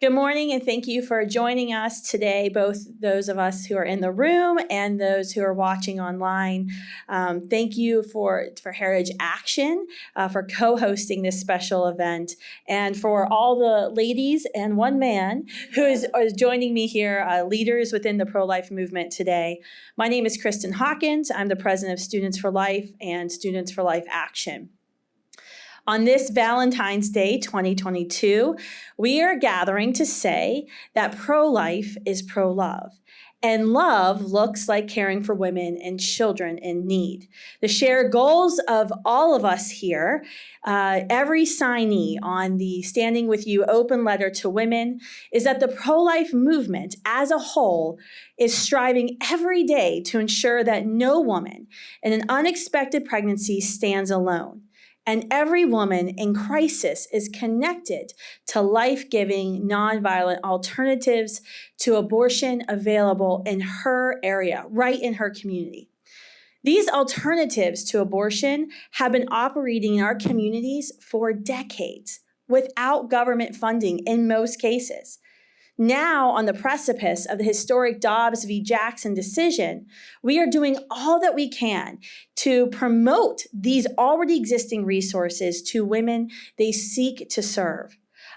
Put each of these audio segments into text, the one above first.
Good morning, and thank you for joining us today, both those of us who are in the room and those who are watching online. Thank you for Heritage Action for co-hosting this special event, and for all the ladies and one man who is joining me here, leaders within the pro-life movement today. My name is Kristen Hawkins. I'm the president of Students for Life and Students for Life Action. On this Valentine's Day 2022, we are gathering to say that pro-life is pro-love, and love looks like caring for women and children in need. The shared goals of all of us here, every signee on the Standing With You open letter to women, is that the pro-life movement as a whole is striving every day to ensure that no woman in an unexpected pregnancy stands alone. And every woman in crisis is connected to life-giving, nonviolent alternatives to abortion available in her area, right in her community. These alternatives to abortion have been operating in our communities for decades without government funding in most cases. Now, on the precipice of the historic Dobbs v. Jackson decision, we are doing all that we can to promote these already existing resources to women they seek to serve.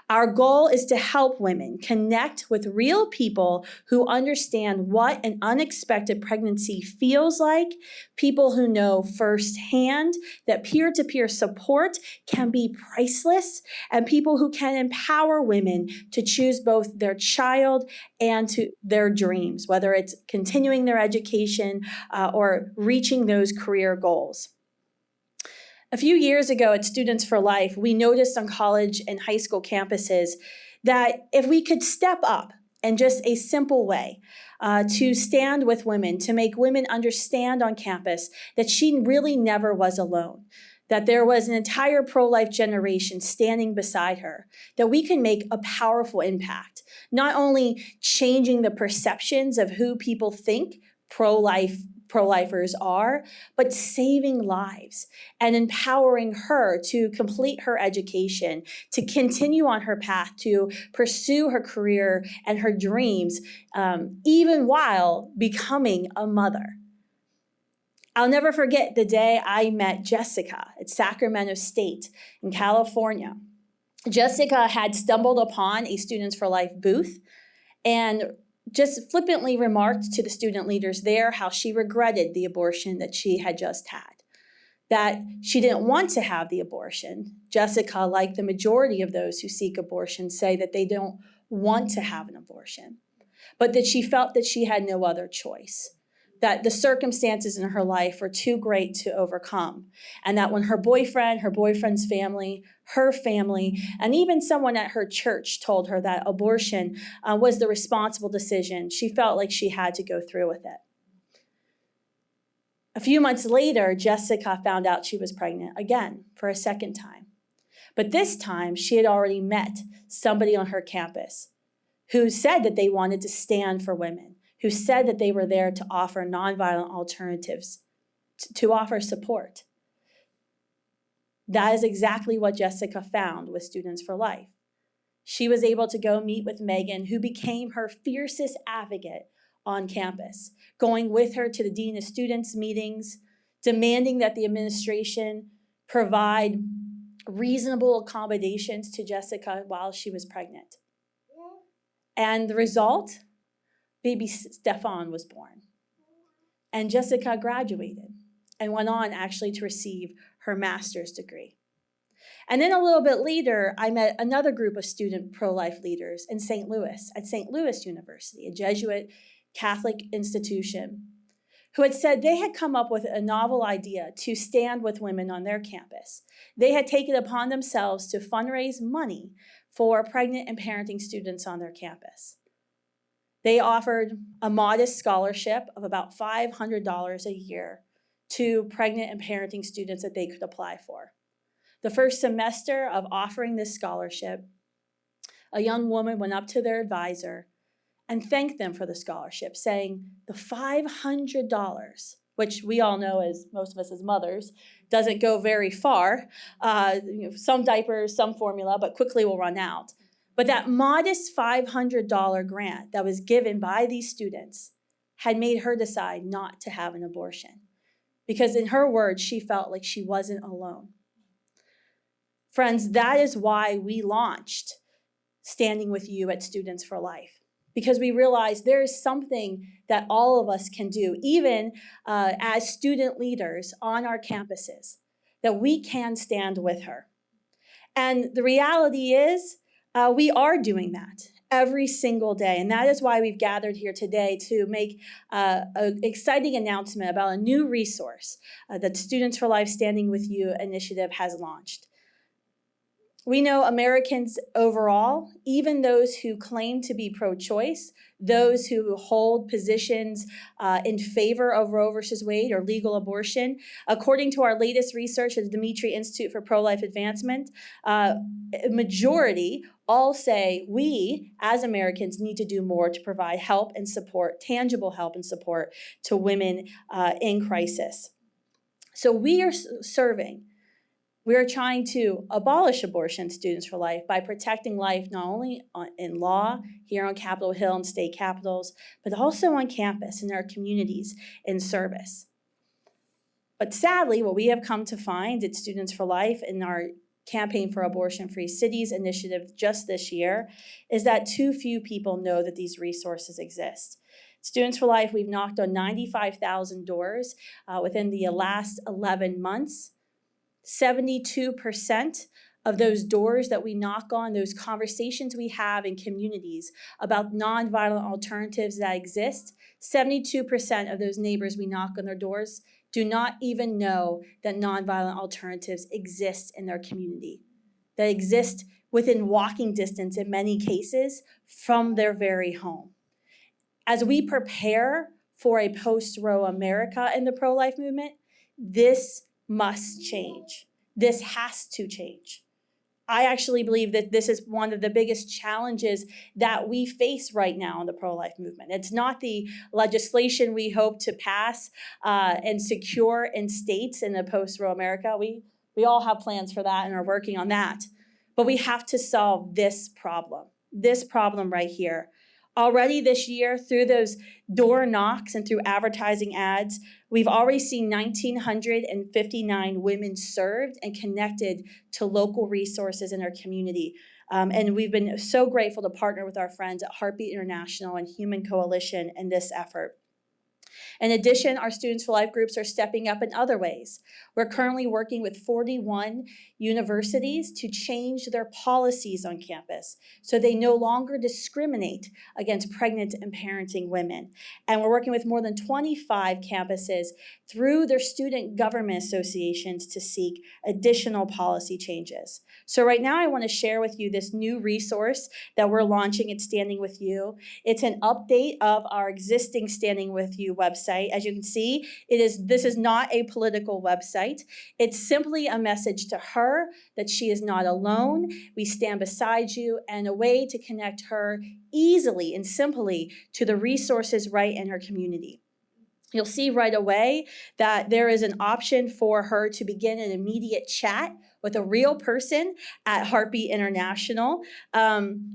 Our goal is to help women connect with real people who understand what an unexpected pregnancy feels like, people who know firsthand that peer-to-peer support can be priceless, and people who can empower women to choose both their child and to their dreams, whether it's continuing their education or reaching those career goals. A few years ago at Students for Life, we noticed on college and high school campuses that if we could step up in just a simple way to stand with women, to make women understand on campus that she really never was alone, that there was an entire pro-life generation standing beside her, that we can make a powerful impact, not only changing the perceptions of who people think pro-lifers are, but saving lives and empowering her to complete her education, to continue on her path to pursue her career and her dreams, even while becoming a mother. I'll never forget the day I met Jessica at Sacramento State in California. Jessica had stumbled upon a Students for Life booth and just flippantly remarked to the student leaders there how she regretted the abortion that she had just had, that she didn't want to have the abortion. Jessica, like the majority of those who seek abortion, say that they don't want to have an abortion, but that she felt that she had no other choice, that the circumstances in her life were too great to overcome, and that when her boyfriend, her boyfriend's family, her family, and even someone at her church told her that abortion was the responsible decision, she felt like she had to go through with it. A few months later, Jessica found out she was pregnant again for a second time. But this time, she had already met somebody on her campus who said that they wanted to stand for women, who said that they were there to offer nonviolent alternatives, to offer support. That is exactly what Jessica found with Students for Life. She was able to go meet with Megan, who became her fiercest advocate on campus, going with her to the Dean of Students meetings, demanding that the administration provide reasonable accommodations to Jessica while she was pregnant. And the result? Baby Stefan was born. And Jessica graduated and went on actually to receive her master's degree. And then a little bit later, I met another group of student pro-life leaders in St. Louis, at St. Louis University, a Jesuit Catholic institution, who had said they had come up with a novel idea to stand with women on their campus. They had taken it upon themselves to fundraise money for pregnant and parenting students on their campus. They offered a modest scholarship of about $500 a year to pregnant and parenting students that they could apply for. The first semester of offering this scholarship, a young woman went up to their advisor and thanked them for the scholarship, saying the $500, which we all know, as most of us as mothers, doesn't go very far. Some diapers, some formula, but quickly will run out. But that modest $500 grant that was given by these students had made her decide not to have an abortion. Because in her words, she felt like she wasn't alone. Friends, that is why we launched Standing With You at Students for Life. Because we realized there is something that all of us can do, even as student leaders on our campuses, that we can stand with her. And the reality is, we are doing that every single day. And that is why we've gathered here today to make an exciting announcement about a new resource that Students for Life Standing With You initiative has launched. We know Americans overall, even those who claim to be pro-choice, those who hold positions in favor of Roe versus Wade or legal abortion, according to our latest research at the Dimitri Institute for Pro-Life Advancement, a majority all say we, as Americans, need to do more to provide help and support, tangible help and support to women in crisis. So we are serving. We are trying to abolish abortion, Students for Life, by protecting life not only in law, here on Capitol Hill and state capitals, but also on campus in our communities in service. But sadly, what we have come to find at Students for Life in our Campaign for Abortion-Free Cities initiative just this year is that too few people know that these resources exist. Students for Life, we've knocked on 95,000 doors within the last 11 months. 72% of those doors that we knock on, those conversations we have in communities about nonviolent alternatives that exist, 72% of those neighbors we knock on their doors do not even know that nonviolent alternatives exist in their community, that exist within walking distance in many cases from their very home. As we prepare for a post-Roe America in the pro-life movement, this must change. This has to change. I actually believe that this is one of the biggest challenges that we face right now in the pro-life movement. It's not the legislation we hope to pass and secure in states in the post-Roe America. We all have plans for that and are working on that. But we have to solve this problem right here. Already this year, through those door knocks and through advertising ads, we've already seen 1,959 women served and connected to local resources in our community. And we've been so grateful to partner with our friends at Heartbeat International and Human Coalition in this effort. In addition, our Students for Life groups are stepping up in other ways. We're currently working with 41 universities to change their policies on campus so they no longer discriminate against pregnant and parenting women. And we're working with more than 25 campuses through their student government associations to seek additional policy changes. So right now I want to share with you this new resource that we're launching at Standing With You. It's an update of our existing Standing With You website. As you can see, this is not a political website. It's simply a message to her that she is not alone. We stand beside you, and a way to connect her easily and simply to the resources right in her community. You'll see right away that there is an option for her to begin an immediate chat with a real person at Heartbeat International.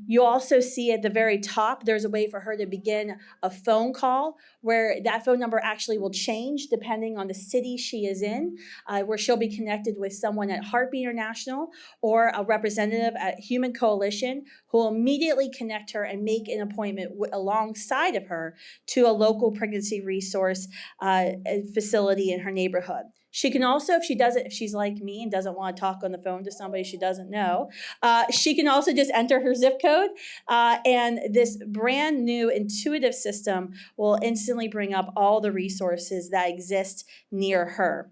You also see at the very top, there's a way for her to begin a phone call where that phone number actually will change depending on the city she is in, where she'll be connected with someone at Heartbeat International or a representative at Human Coalition who will immediately connect her and make an appointment alongside of her to a local pregnancy resource facility in her neighborhood. She can also, if she's like me and doesn't want to talk on the phone to somebody she doesn't know, she can also just enter her zip code, and this brand new intuitive system will instantly bring up all the resources that exist near her.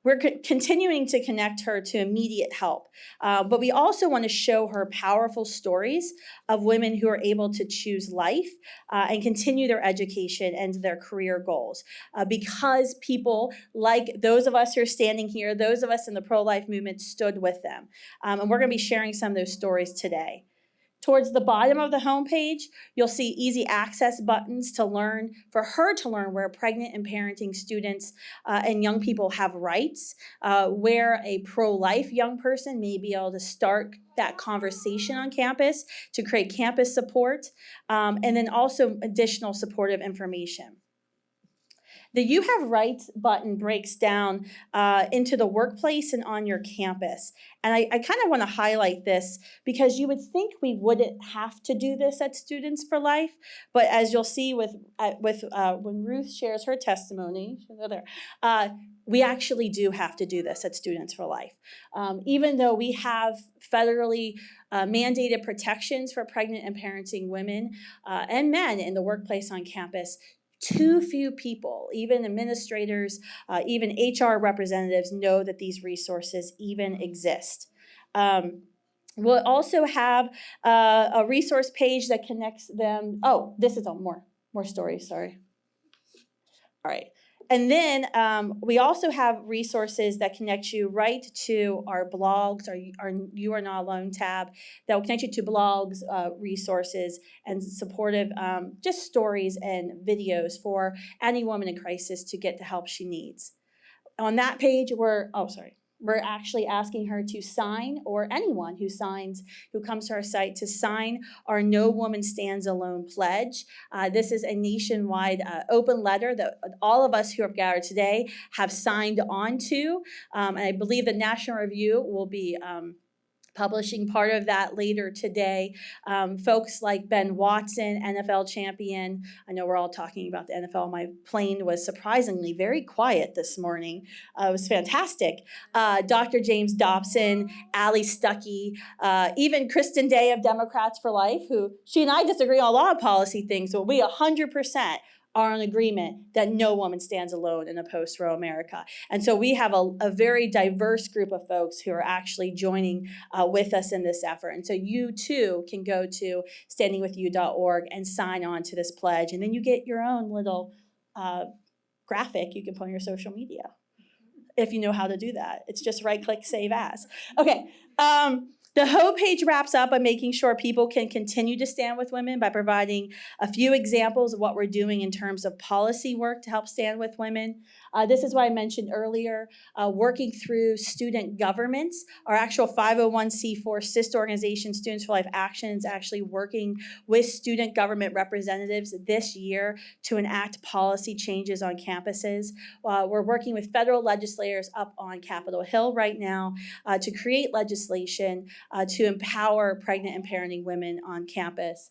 We're continuing to connect her to immediate help, but we also want to show her powerful stories of women who are able to choose life and continue their education and their career goals. Because people like those of us who are standing here, those of us in the pro-life movement stood with them. And we're going to be sharing some of those stories today. Towards the bottom of the homepage, you'll see easy access buttons for her to learn where pregnant and parenting students and young people have rights, where a pro-life young person may be able to start that conversation on campus, to create campus support, and then also additional supportive information. The You Have Rights button breaks down into the workplace and on your campus. And I kind of want to highlight this because you would think we wouldn't have to do this at Students for Life. But as you'll see with when Ruth shares her testimony, we actually do have to do this at Students for Life. Even though we have federally mandated protections for pregnant and parenting women and men in the workplace on campus, too few people, even administrators, even HR representatives, know that these resources even exist. We'll also have a resource page that connects them. Oh, this is more stories, sorry. All right. And then we also have resources that connect you right to our blogs, our You Are Not Alone tab, that will connect you to blogs, resources, and supportive just stories and videos for any woman in crisis to get the help she needs. On that page, we're actually asking her to sign, or anyone who comes to our site, to sign our No Woman Stands Alone pledge. This is a nationwide open letter that all of us who have gathered today have signed on to. And I believe the National Review will be publishing part of that later today. Folks like Ben Watson, NFL champion. I know we're all talking about the NFL. My plane was surprisingly very quiet this morning. It was fantastic. Dr. James Dobson, Allie Stuckey, even Kristen Day of Democrats for Life, who she and I disagree on a lot of policy things, but we 100% are in agreement that no woman stands alone in a post-Roe America. And so we have a very diverse group of folks who are actually joining with us in this effort. And so you too can go to standingwithyou.org and sign on to this pledge. And then you get your own little graphic you can put on your social media, if you know how to do that. It's just right-click, save as. Okay. The HO page wraps up by making sure people can continue to stand with women by providing a few examples of what we're doing in terms of policy work to help stand with women. This is what I mentioned earlier, working through student governments. Our actual 501c4 sister organization, Students for Life Action, is actually working with student government representatives this year to enact policy changes on campuses. We're working with federal legislators up on Capitol Hill right now to create legislation to empower pregnant and parenting women on campus.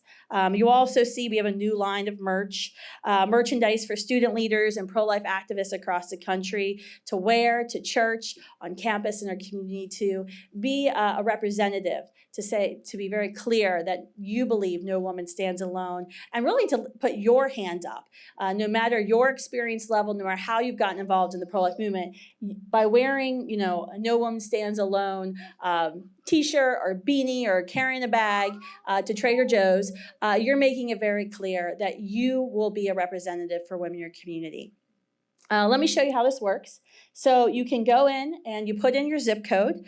You also see we have a new line of merchandise for student leaders and pro-life activists across the country to wear to church, on campus, in our community, to be a representative, to be very clear that you believe no woman stands alone, and really to put your hand up. No matter your experience level, no matter how you've gotten involved in the pro-life movement, by wearing, a No Woman Stands Alone t-shirt or beanie or carrying a bag to Trader Joe's, you're making it very clear that you will be a representative for women in your community. Let me show you how this works. So you can go in and you put in your zip code.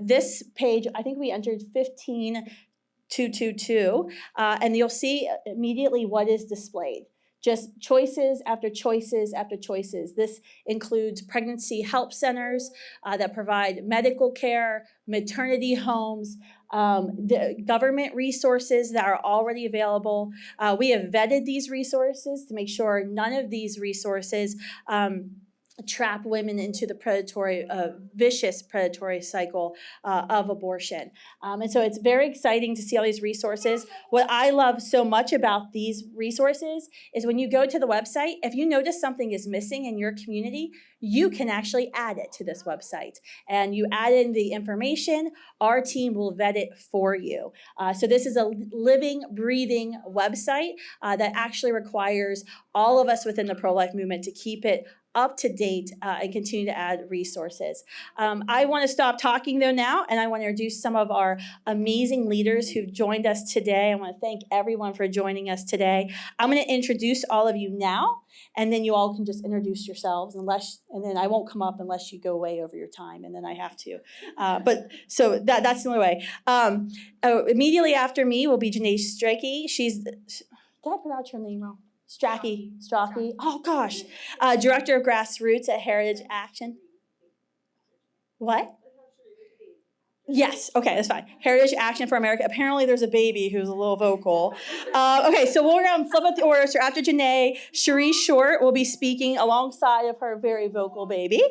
This page, I think we entered 15222, and you'll see immediately what is displayed. Just choices after choices after choices. This includes pregnancy help centers that provide medical care, maternity homes, the government resources that are already available. We have vetted these resources to make sure none of these resources trap women into the vicious predatory cycle of abortion. And so it's very exciting to see all these resources. What I love so much about these resources is when you go to the website, if you notice something is missing in your community, you can actually add it to this website. And you add in the information, our team will vet it for you. So this is a living, breathing website that actually requires all of us within the pro-life movement to keep it up to date and continue to add resources. I want to stop talking though now, and I want to introduce some of our amazing leaders who've joined us today. I want to thank everyone for joining us today. I'm going to introduce all of you now, and then you all can just introduce yourselves, and then I won't come up unless you go way over your time, and then I have to. So that's the only way. Immediately after me will be Janae Strachey. Did I pronounce her name wrong? Strachey. Oh gosh. Director of Grassroots at Heritage Action. What? Yes, okay, that's fine. Heritage Action for America. Apparently there's a baby who's a little vocal. Okay, so we're going to flip up the order. So after Janae, Cherie Short will be speaking alongside of her very vocal baby,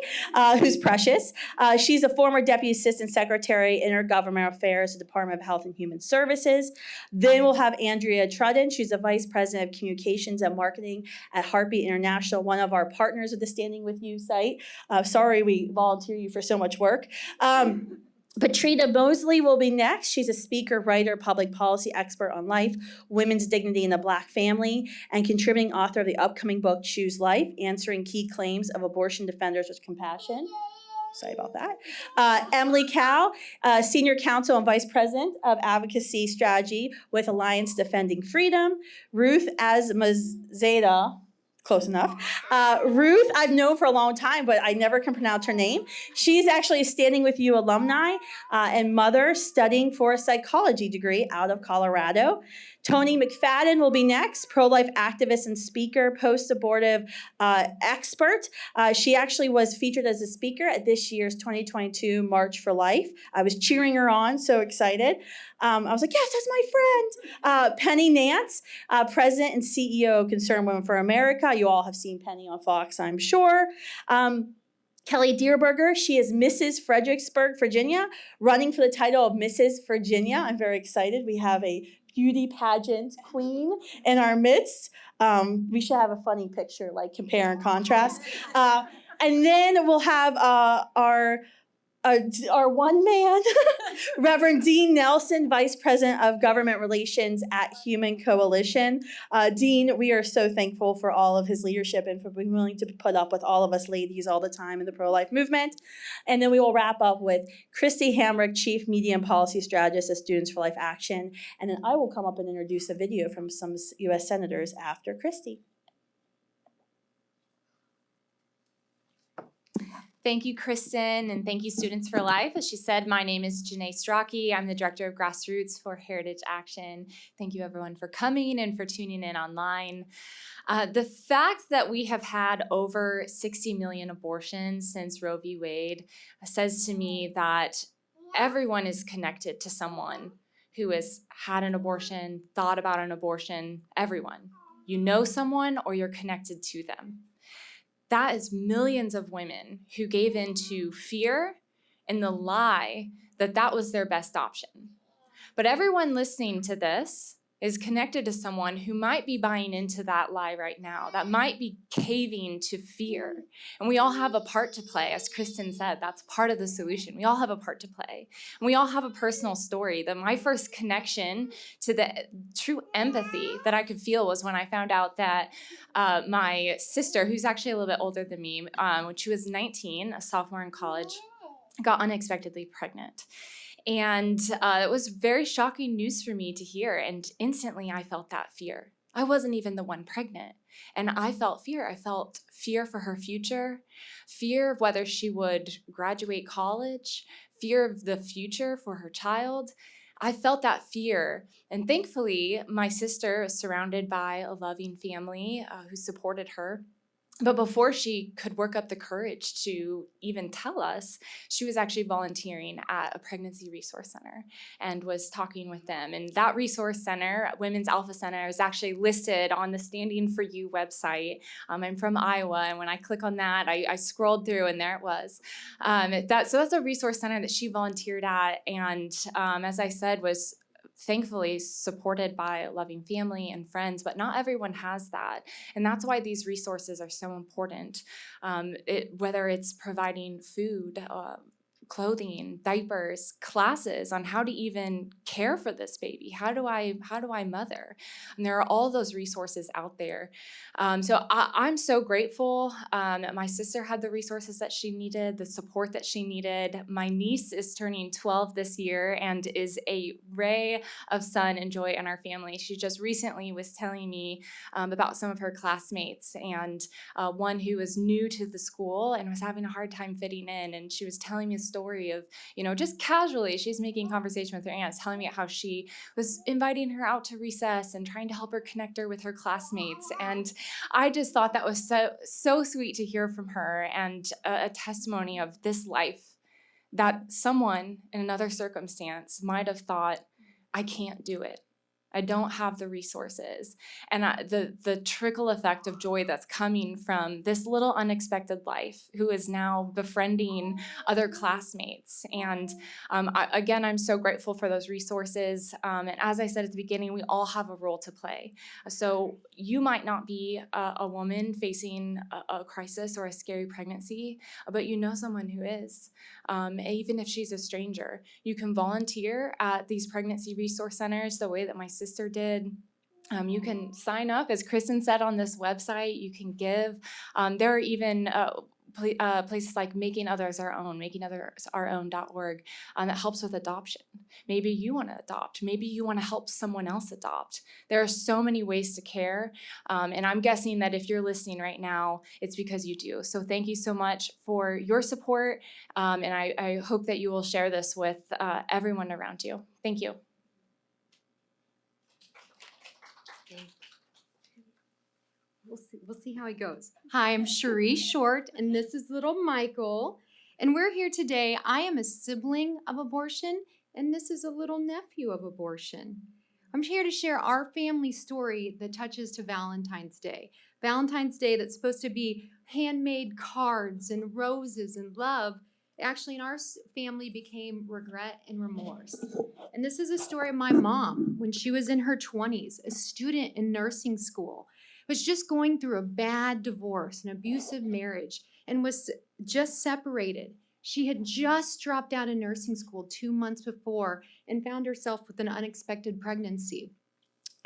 who's precious. She's a former Deputy Assistant Secretary, Intergovernmental Affairs, Department of Health and Human Services. Then we'll have Andrea Trudden. She's the Vice President of Communications and Marketing at Heartbeat International, one of our partners of the Standing With You site. Sorry we volunteer you for so much work. Patrina Mosley will be next. She's a speaker, writer, public policy expert on life, women's dignity in the Black family, and contributing author of the upcoming book, Choose Life, Answering Key Claims of Abortion Defenders with Compassion. Sorry about that. Emily Cow, Senior Counsel and Vice President of Advocacy Strategy with Alliance Defending Freedom. Ruth Osmorzada, close enough. Ruth, I've known for a long time, but I never can pronounce her name. She's actually a Standing With You alumni and mother studying for a psychology degree out of Colorado. Tony Mcfadden will be next, pro-life activist and speaker, post-abortive expert. She actually was featured as a speaker at this year's 2022 March for Life. I was cheering her on, so excited. I was like, yes, that's my friend. Penny Nance, President and CEO of Concerned Women for America. You all have seen Penny on Fox, I'm sure. Kelly Dearberger, she is Mrs. Fredericksburg, Virginia, running for the title of Mrs. Virginia. I'm very excited. We have a beauty pageant queen in our midst. We should have a funny picture, like compare and contrast. And then we'll have our one man, Reverend Dean Nelson, Vice President of Government Relations at Human Coalition. Dean, we are so thankful for all of his leadership and for being willing to put up with all of us ladies all the time in the pro-life movement. And then we will wrap up with Christy Hamrick, Chief Media and Policy Strategist at Students for Life Action. And then I will come up and introduce a video from some U.S. senators after Christy. Thank you, Kristen, and thank you, Students for Life. As she said, my name is Janae Strachey. I'm the Director of Grassroots for Heritage Action. Thank you, everyone, for coming and for tuning in online. The fact that we have had over 60 million abortions since Roe v. Wade says to me that everyone is connected to someone who has had an abortion, thought about an abortion, everyone. You know someone or you're connected to them. That is millions of women who gave in to fear and the lie that that was their best option. But everyone listening to this is connected to someone who might be buying into that lie right now, that might be caving to fear. And we all have a part to play. As Kristen said, that's part of the solution. We all have a part to play. And we all have a personal story. That my first connection to the true empathy that I could feel was when I found out that my sister, who's actually a little bit older than me, when she was 19, a sophomore in college, got unexpectedly pregnant. And it was very shocking news for me to hear. And instantly I felt that fear. I wasn't even the one pregnant. And I felt fear. I felt fear for her future, fear of whether she would graduate college, fear of the future for her child. I felt that fear. And thankfully, my sister was surrounded by a loving family who supported her. But before she could work up the courage to even tell us, she was actually volunteering at a pregnancy resource center and was talking with them. And that resource center, Women's Alpha Center, is actually listed on the Standing For You website. I'm from Iowa, and when I click on that, I scrolled through, and there it was. So that's a resource center that she volunteered at, and as I said, was thankfully supported by a loving family and friends, but not everyone has that. And that's why these resources are so important. Whether it's providing food, clothing, diapers, classes on how to even care for this baby. How do I mother? And there are all those resources out there. So I'm so grateful. My sister had the resources that she needed, the support that she needed. My niece is turning 12 this year and is a ray of sun and joy in our family. She just recently was telling me about some of her classmates, and one who was new to the school and was having a hard time fitting in. And she was telling me a story of, just casually, she's making conversation with her aunts, telling me how she was inviting her out to recess and trying to help her connect her with her classmates. And I just thought that was so sweet to hear from her, and a testimony of this life that someone in another circumstance might have thought, I can't do it. I don't have the resources. And the trickle effect of joy that's coming from this little unexpected life who is now befriending other classmates. And I'm so grateful for those resources. And as I said at the beginning, we all have a role to play. So you might not be a woman facing a crisis or a scary pregnancy, but you know someone who is. Even if she's a stranger, you can volunteer at these pregnancy resource centers the way that my sister did. You can sign up, as Kristen said, on this website. You can give. There are even places like makingothers.org that helps with adoption. Maybe you want to adopt. Maybe you want to help someone else adopt. There are so many ways to care, and I'm guessing that if you're listening right now, it's because you do. So thank you so much for your support, and I hope that you will share this with everyone around you. Thank you. We'll see how it goes. Hi, I'm Cherie Short, and this is little Michael. And we're here today. I am a sibling of abortion, and this is a little nephew of abortion. I'm here to share our family story that touches to Valentine's Day. Valentine's Day that's supposed to be handmade cards and roses and love. Actually, in our family became regret and remorse. And this is a story of my mom when she was in her 20s, a student in nursing school. Was just going through a bad divorce, an abusive marriage, and was just separated. She had just dropped out of nursing school 2 months before and found herself with an unexpected pregnancy.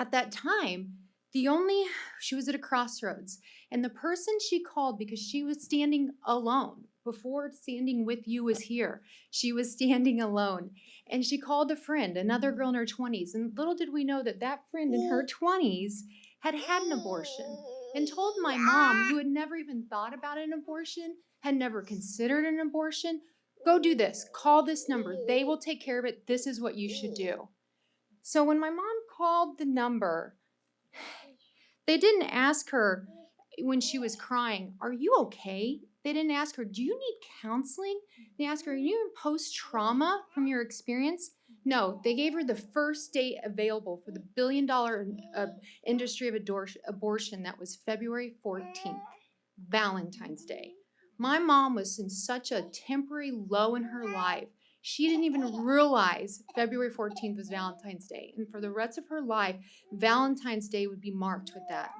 At that time, she was at a crossroads, and the person she called, because she was standing alone, before standing with you was here, she was standing alone, and she called a friend, another girl in her 20s, and little did we know that that friend in her 20s had an abortion, and told my mom, who had never even thought about an abortion, had never considered an abortion, go do this, call this number, they will take care of it, this is what you should do. So when my mom called the number, they didn't ask her when she was crying, are you okay? They didn't ask her, do you need counseling? They asked her, are you in post-trauma from your experience? No, they gave her the first date available for the billion-dollar industry of abortion. That was February 14th, Valentine's Day. My mom was in such a temporary low in her life, she didn't even realize February 14th was Valentine's Day. And for the rest of her life, Valentine's Day would be marked with that.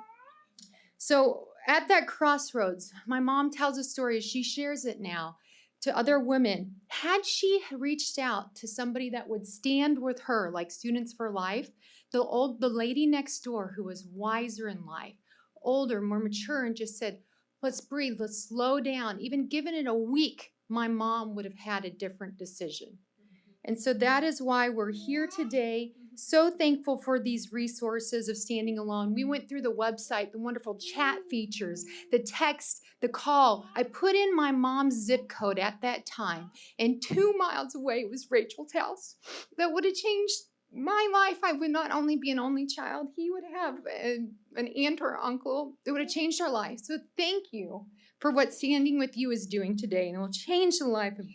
So at that crossroads, my mom tells a story, she shares it now to other women. Had she reached out to somebody that would stand with her, like Students for Life, the lady next door who was wiser in life, older, more mature, and just said, let's breathe, let's slow down. Even given it a week, my mom would have had a different decision. And so that is why we're here today. So thankful for these resources of Standing Alone. We went through the website, the wonderful chat features, the text, the call. I put in my mom's zip code at that time, and 2 miles away was Rachel's house. That would have changed my life. I would not only be an only child, he would have an aunt or uncle. It would have changed our life. So thank you for what Standing With You is doing today, and it will change the life of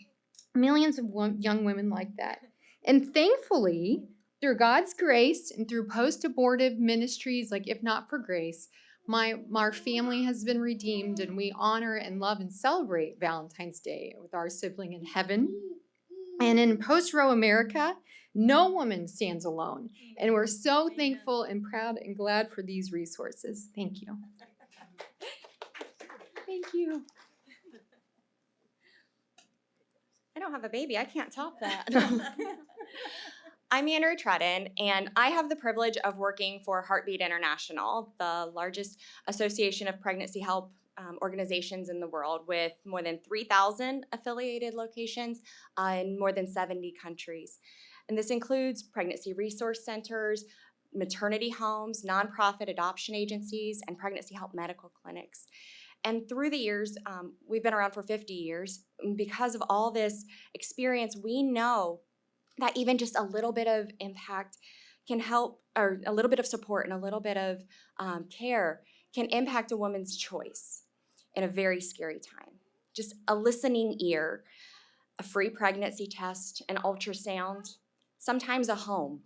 millions of young women like that. And thankfully, through God's grace and through post-abortive ministries like If Not for Grace, our family has been redeemed, and we honor and love and celebrate Valentine's Day with our sibling in heaven. And in post-Roe America, no woman stands alone. And we're so thankful and proud and glad for these resources. Thank you. Thank you. I don't have a baby. I can't top that. I'm Andrew Tredden, and I have the privilege of working for Heartbeat International, the largest association of pregnancy help organizations in the world, with more than 3,000 affiliated locations in more than 70 countries. And this includes pregnancy resource centers, maternity homes, nonprofit adoption agencies, and pregnancy help medical clinics. And through the years, we've been around for 50 years. Because of all this experience, we know that even just a little bit of impact can help, or a little bit of support and a little bit of care can impact a woman's choice in a very scary time. Just a listening ear. a free pregnancy test, an ultrasound, sometimes a home.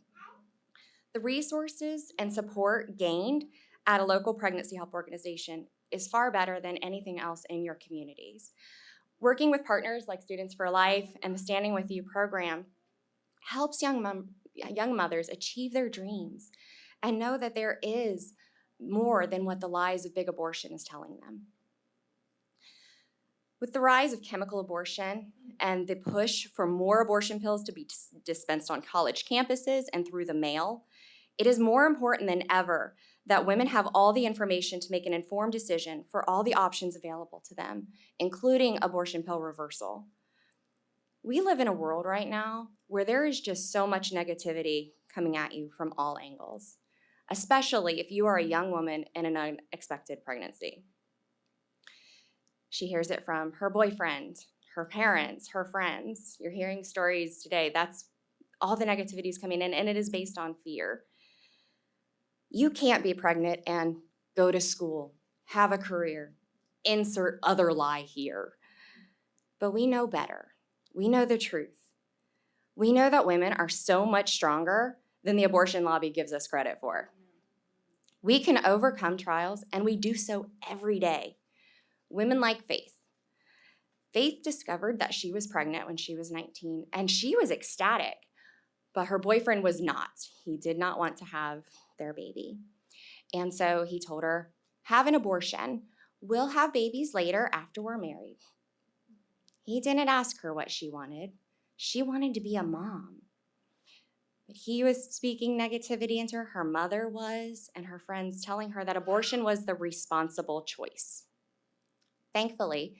The resources and support gained at a local pregnancy help organization is far better than anything else in your communities. Working with partners like Students for Life and the Standing With You program helps young mothers achieve their dreams and know that there is more than what the lies of big abortion is telling them. With the rise of chemical abortion and the push for more abortion pills to be dispensed on college campuses and through the mail, it is more important than ever that women have all the information to make an informed decision for all the options available to them, including abortion pill reversal. We live in a world right now where there is just so much negativity coming at you from all angles, especially if you are a young woman in an unexpected pregnancy. She hears it from her boyfriend, her parents, her friends. You're hearing stories today. That's all the negativity is coming in, and it is based on fear. You can't be pregnant and go to school, have a career, insert other lie here. But we know better. We know the truth. We know that women are so much stronger than the abortion lobby gives us credit for. We can overcome trials, and we do so every day. Women like Faith. Faith discovered that she was pregnant when she was 19, and she was ecstatic, but her boyfriend was not. He did not want to have their baby. And so he told her, have an abortion. We'll have babies later after we're married. He didn't ask her what she wanted. She wanted to be a mom. But he was speaking negativity into her. Her mother was, and her friends telling her that abortion was the responsible choice. Thankfully,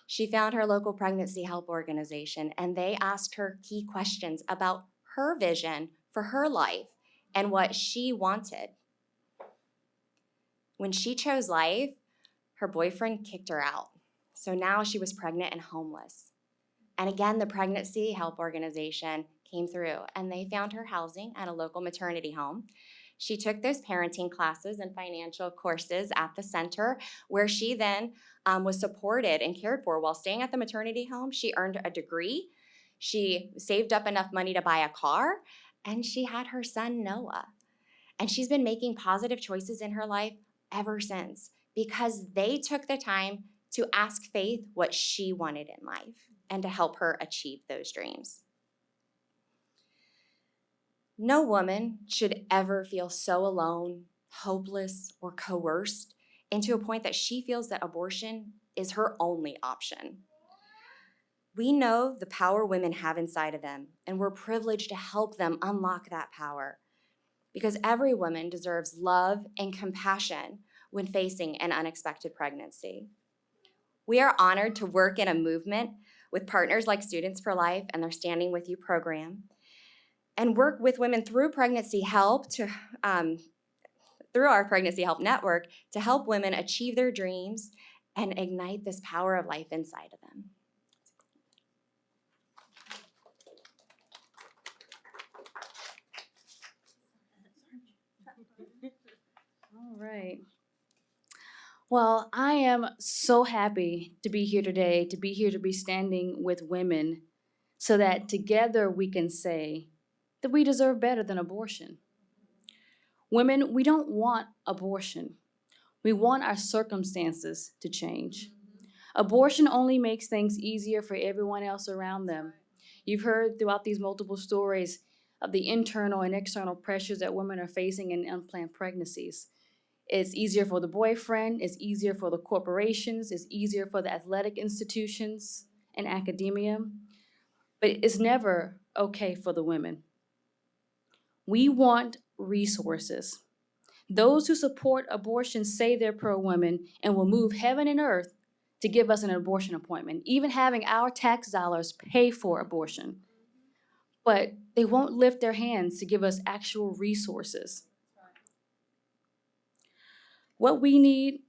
she found her local pregnancy help organization, and they asked her key questions about her vision for her life and what she wanted. When she chose life, her boyfriend kicked her out. So now she was pregnant and homeless. And again, the pregnancy help organization came through, and they found her housing at a local maternity home. She took those parenting classes and financial courses at the center, where she then was supported and cared for while staying at the maternity home. She earned a degree. She saved up enough money to buy a car, and she had her son, Noah. And she's been making positive choices in her life ever since, because they took the time to ask Faith what she wanted in life and to help her achieve those dreams. No woman should ever feel so alone, hopeless, or coerced into a point that she feels that abortion is her only option. We know the power women have inside of them, and we're privileged to help them unlock that power, because every woman deserves love and compassion when facing an unexpected pregnancy. We are honored to work in a movement with partners like Students for Life and their Standing With You program, and work with women through pregnancy help through our pregnancy help network to help women achieve their dreams and ignite this power of life inside of them. All right. Well, I am so happy to be here today, to be standing with women, so that together we can say that we deserve better than abortion. Women, we don't want abortion. We want our circumstances to change. Abortion only makes things easier for everyone else around them. You've heard throughout these multiple stories of the internal and external pressures that women are facing in unplanned pregnancies. It's easier for the boyfriend, it's easier for the corporations, it's easier for the athletic institutions and academia, but it's never okay for the women. We want resources. Those who support abortion say they're pro-women and will move heaven and earth to give us an abortion appointment, even having our tax dollars pay for abortion. But they won't lift their hands to give us actual resources. What we need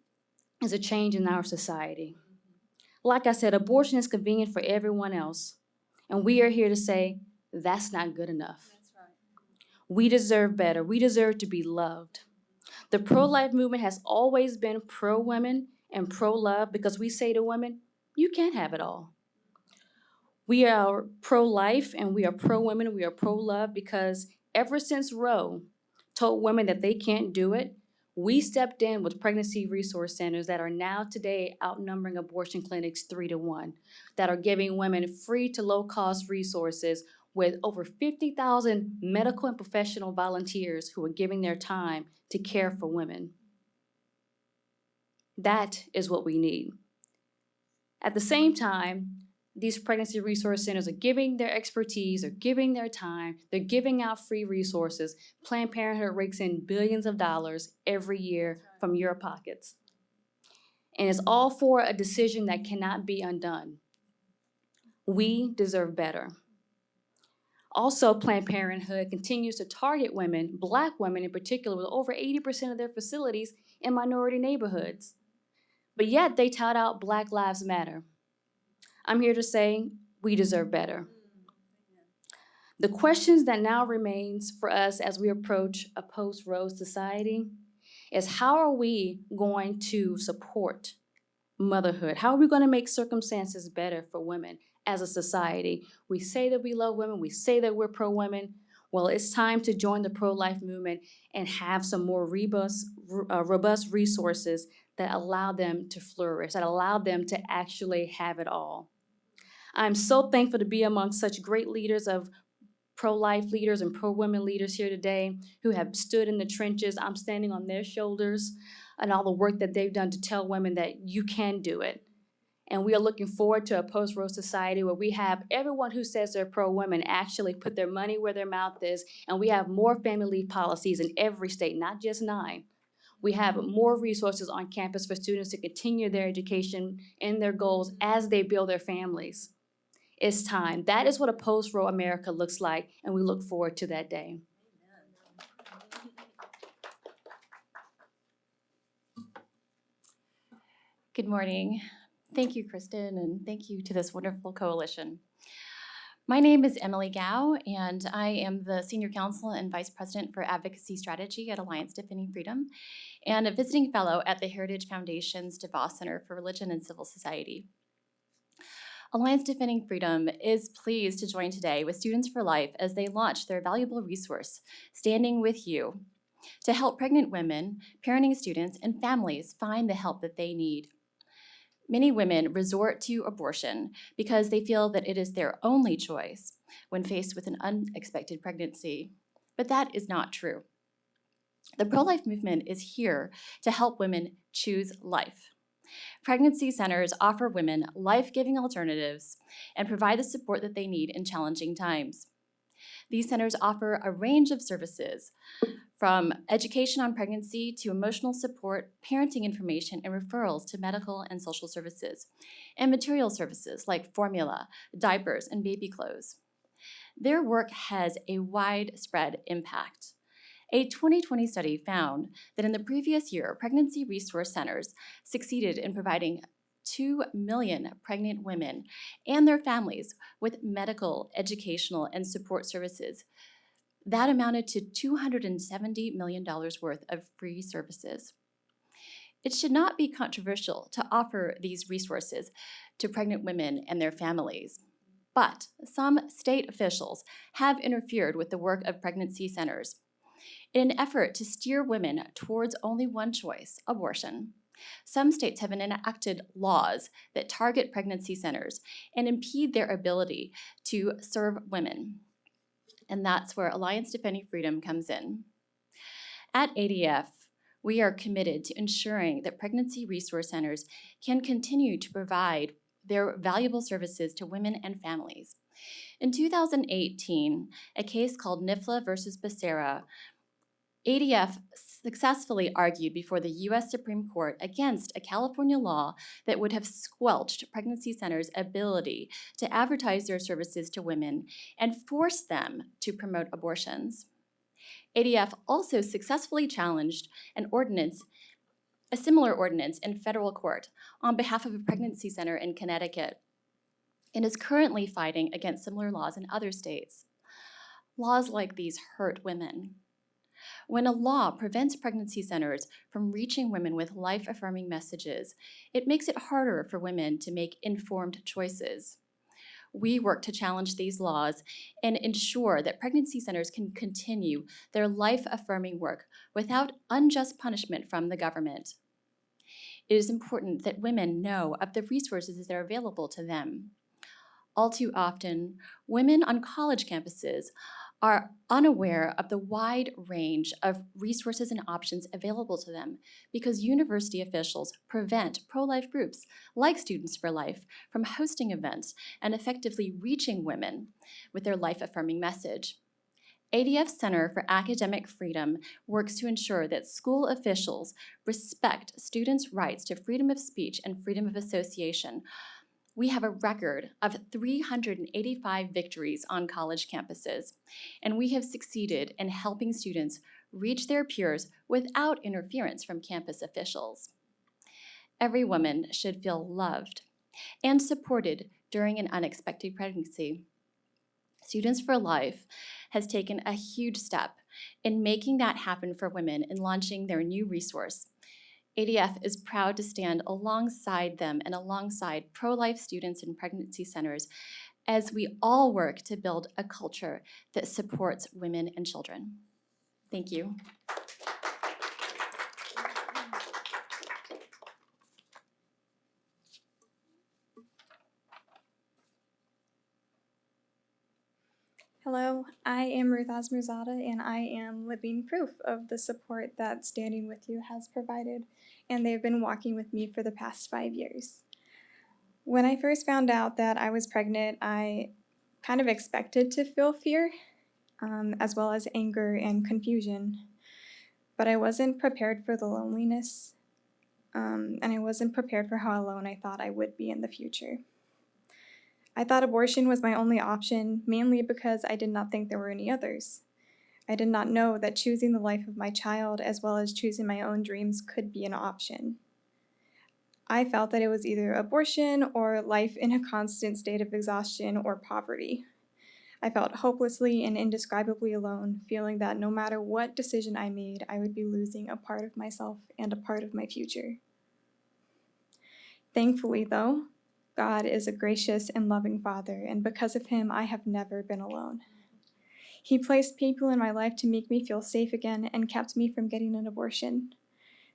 is a change in our society. Like I said, abortion is convenient for everyone else, and we are here to say that's not good enough. We deserve better. We deserve to be loved. The pro-life movement has always been pro-women and pro-love, because we say to women, you can't have it all. We are pro-life and we are pro-women and we are pro-love because ever since Roe told women that they can't do it, we stepped in with pregnancy resource centers that are now today outnumbering abortion clinics 3-1, that are giving women free to low-cost resources with over 50,000 medical and professional volunteers who are giving their time to care for women. That is what we need. At the same time, these pregnancy resource centers are giving their expertise, they're giving their time, they're giving out free resources. Planned Parenthood rakes in billions of dollars every year from your pockets. And it's all for a decision that cannot be undone. We deserve better. Also, Planned Parenthood continues to target women, Black women in particular, with over 80% of their facilities in minority neighborhoods. But yet they tout out Black Lives Matter. I'm here to say we deserve better. The questions that now remains for us as we approach a post-Roe society is how are we going to support motherhood? How are we going to make circumstances better for women as a society? We say that we love women, we say that we're pro-women. Well, it's time to join the pro-life movement and have some more robust resources that allow them to flourish, that allow them to actually have it all. I'm so thankful to be among such great leaders of pro-life leaders and pro-women leaders here today who have stood in the trenches. I'm standing on their shoulders and all the work that they've done to tell women that you can do it. And we are looking forward to a post-Roe society where we have everyone who says they're pro-women actually put their money where their mouth is, and we have more family leave policies in every state, not just 9. We have more resources on campus for students to continue their education and their goals as they build their families. It's time. That is what a post-Roe America looks like, and we look forward to that day. Good morning. Thank you, Kristen, and thank you to this wonderful coalition. My name is Emily Gao, and I am the Senior Counsel and Vice President for Advocacy Strategy at Alliance Defending Freedom, and a visiting fellow at the Heritage Foundation's DeVos Center for Religion and Civil Society. Alliance Defending Freedom is pleased to join today with Students for Life as they launch their valuable resource, Standing With You, to help pregnant women, parenting students, and families find the help that they need. Many women resort to abortion because they feel that it is their only choice when faced with an unexpected pregnancy, but that is not true. The pro-life movement is here to help women choose life. Pregnancy centers offer women life-giving alternatives and provide the support that they need in challenging times. These centers offer a range of services, from education on pregnancy to emotional support, parenting information, and referrals to medical and social services, and material services like formula, diapers, and baby clothes. Their work has a widespread impact. A 2020 study found that in the previous year, pregnancy resource centers succeeded in providing 2 million pregnant women and their families with medical, educational, and support services. That amounted to $270 million worth of free services. It should not be controversial to offer these resources to pregnant women and their families. But some state officials have interfered with the work of pregnancy centers. In an effort to steer women towards only one choice, abortion, some states have enacted laws that target pregnancy centers and impede their ability to serve women. And that's where Alliance Defending Freedom comes in. At ADF, we are committed to ensuring that pregnancy resource centers can continue to provide their valuable services to women and families. In 2018, a case called NIFLA versus Becerra, ADF successfully argued before the U.S. Supreme Court against a California law that would have squelched pregnancy centers' ability to advertise their services to women and force them to promote abortions. ADF also successfully challenged a similar ordinance in federal court on behalf of a pregnancy center in Connecticut, and is currently fighting against similar laws in other states. Laws like these hurt women. When a law prevents pregnancy centers from reaching women with life-affirming messages, it makes it harder for women to make informed choices. we work to challenge these laws and ensure that pregnancy centers can continue their life-affirming work without unjust punishment from the government. It is important that women know of the resources that are available to them. All too often, women on college campuses are unaware of the wide range of resources and options available to them because university officials prevent pro-life groups like Students for Life from hosting events and effectively reaching women with their life-affirming message. ADF's Center for Academic Freedom works to ensure that school officials respect students' rights to freedom of speech and freedom of association. We have a record of 385 victories on college campuses, and we have succeeded in helping students reach their peers without interference from campus officials. Every woman should feel loved and supported during an unexpected pregnancy. Students for Life has taken a huge step in making that happen for women in launching their new resource. ADF is proud to stand alongside them and alongside pro-life students in pregnancy centers as we all work to build a culture that supports women and children. Thank you. Hello, I am Ruth Osmorzada, and I am living proof of the support that Standing With You has provided, and they've been walking with me for the past 5 years. When I first found out that I was pregnant, I kind of expected to feel fear, as well as anger and confusion, but I wasn't prepared for the loneliness, and I wasn't prepared for how alone I thought I would be in the future. I thought abortion was my only option, mainly because I did not think there were any others. I did not know that choosing the life of my child as well as choosing my own dreams could be an option. I felt that it was either abortion or life in a constant state of exhaustion or poverty. I felt hopelessly and indescribably alone, feeling that no matter what decision I made, I would be losing a part of myself and a part of my future. Thankfully, though, God is a gracious and loving Father, and because of Him, I have never been alone. He placed people in my life to make me feel safe again and kept me from getting an abortion.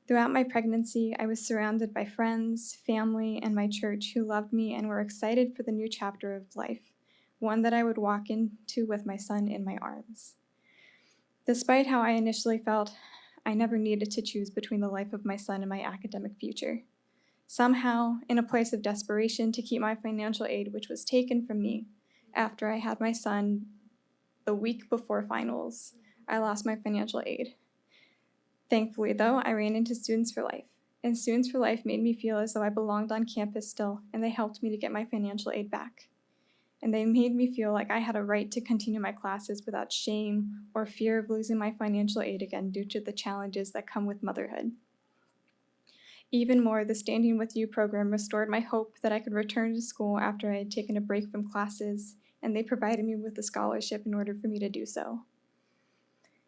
Throughout my pregnancy, I was surrounded by friends, family, and my church who loved me and were excited for the new chapter of life, one that I would walk into with my son in my arms. Despite how I initially felt, I never needed to choose between the life of my son and my academic future. Somehow, in a place of desperation to keep my financial aid, which was taken from me after I had my son the week before finals, I lost my financial aid. Thankfully, though, I ran into Students for Life, and Students for Life made me feel as though I belonged on campus still, and they helped me to get my financial aid back. And they made me feel like I had a right to continue my classes without shame or fear of losing my financial aid again due to the challenges that come with motherhood. Even more, the Standing With You program restored my hope that I could return to school after I had taken a break from classes, and they provided me with a scholarship in order for me to do so.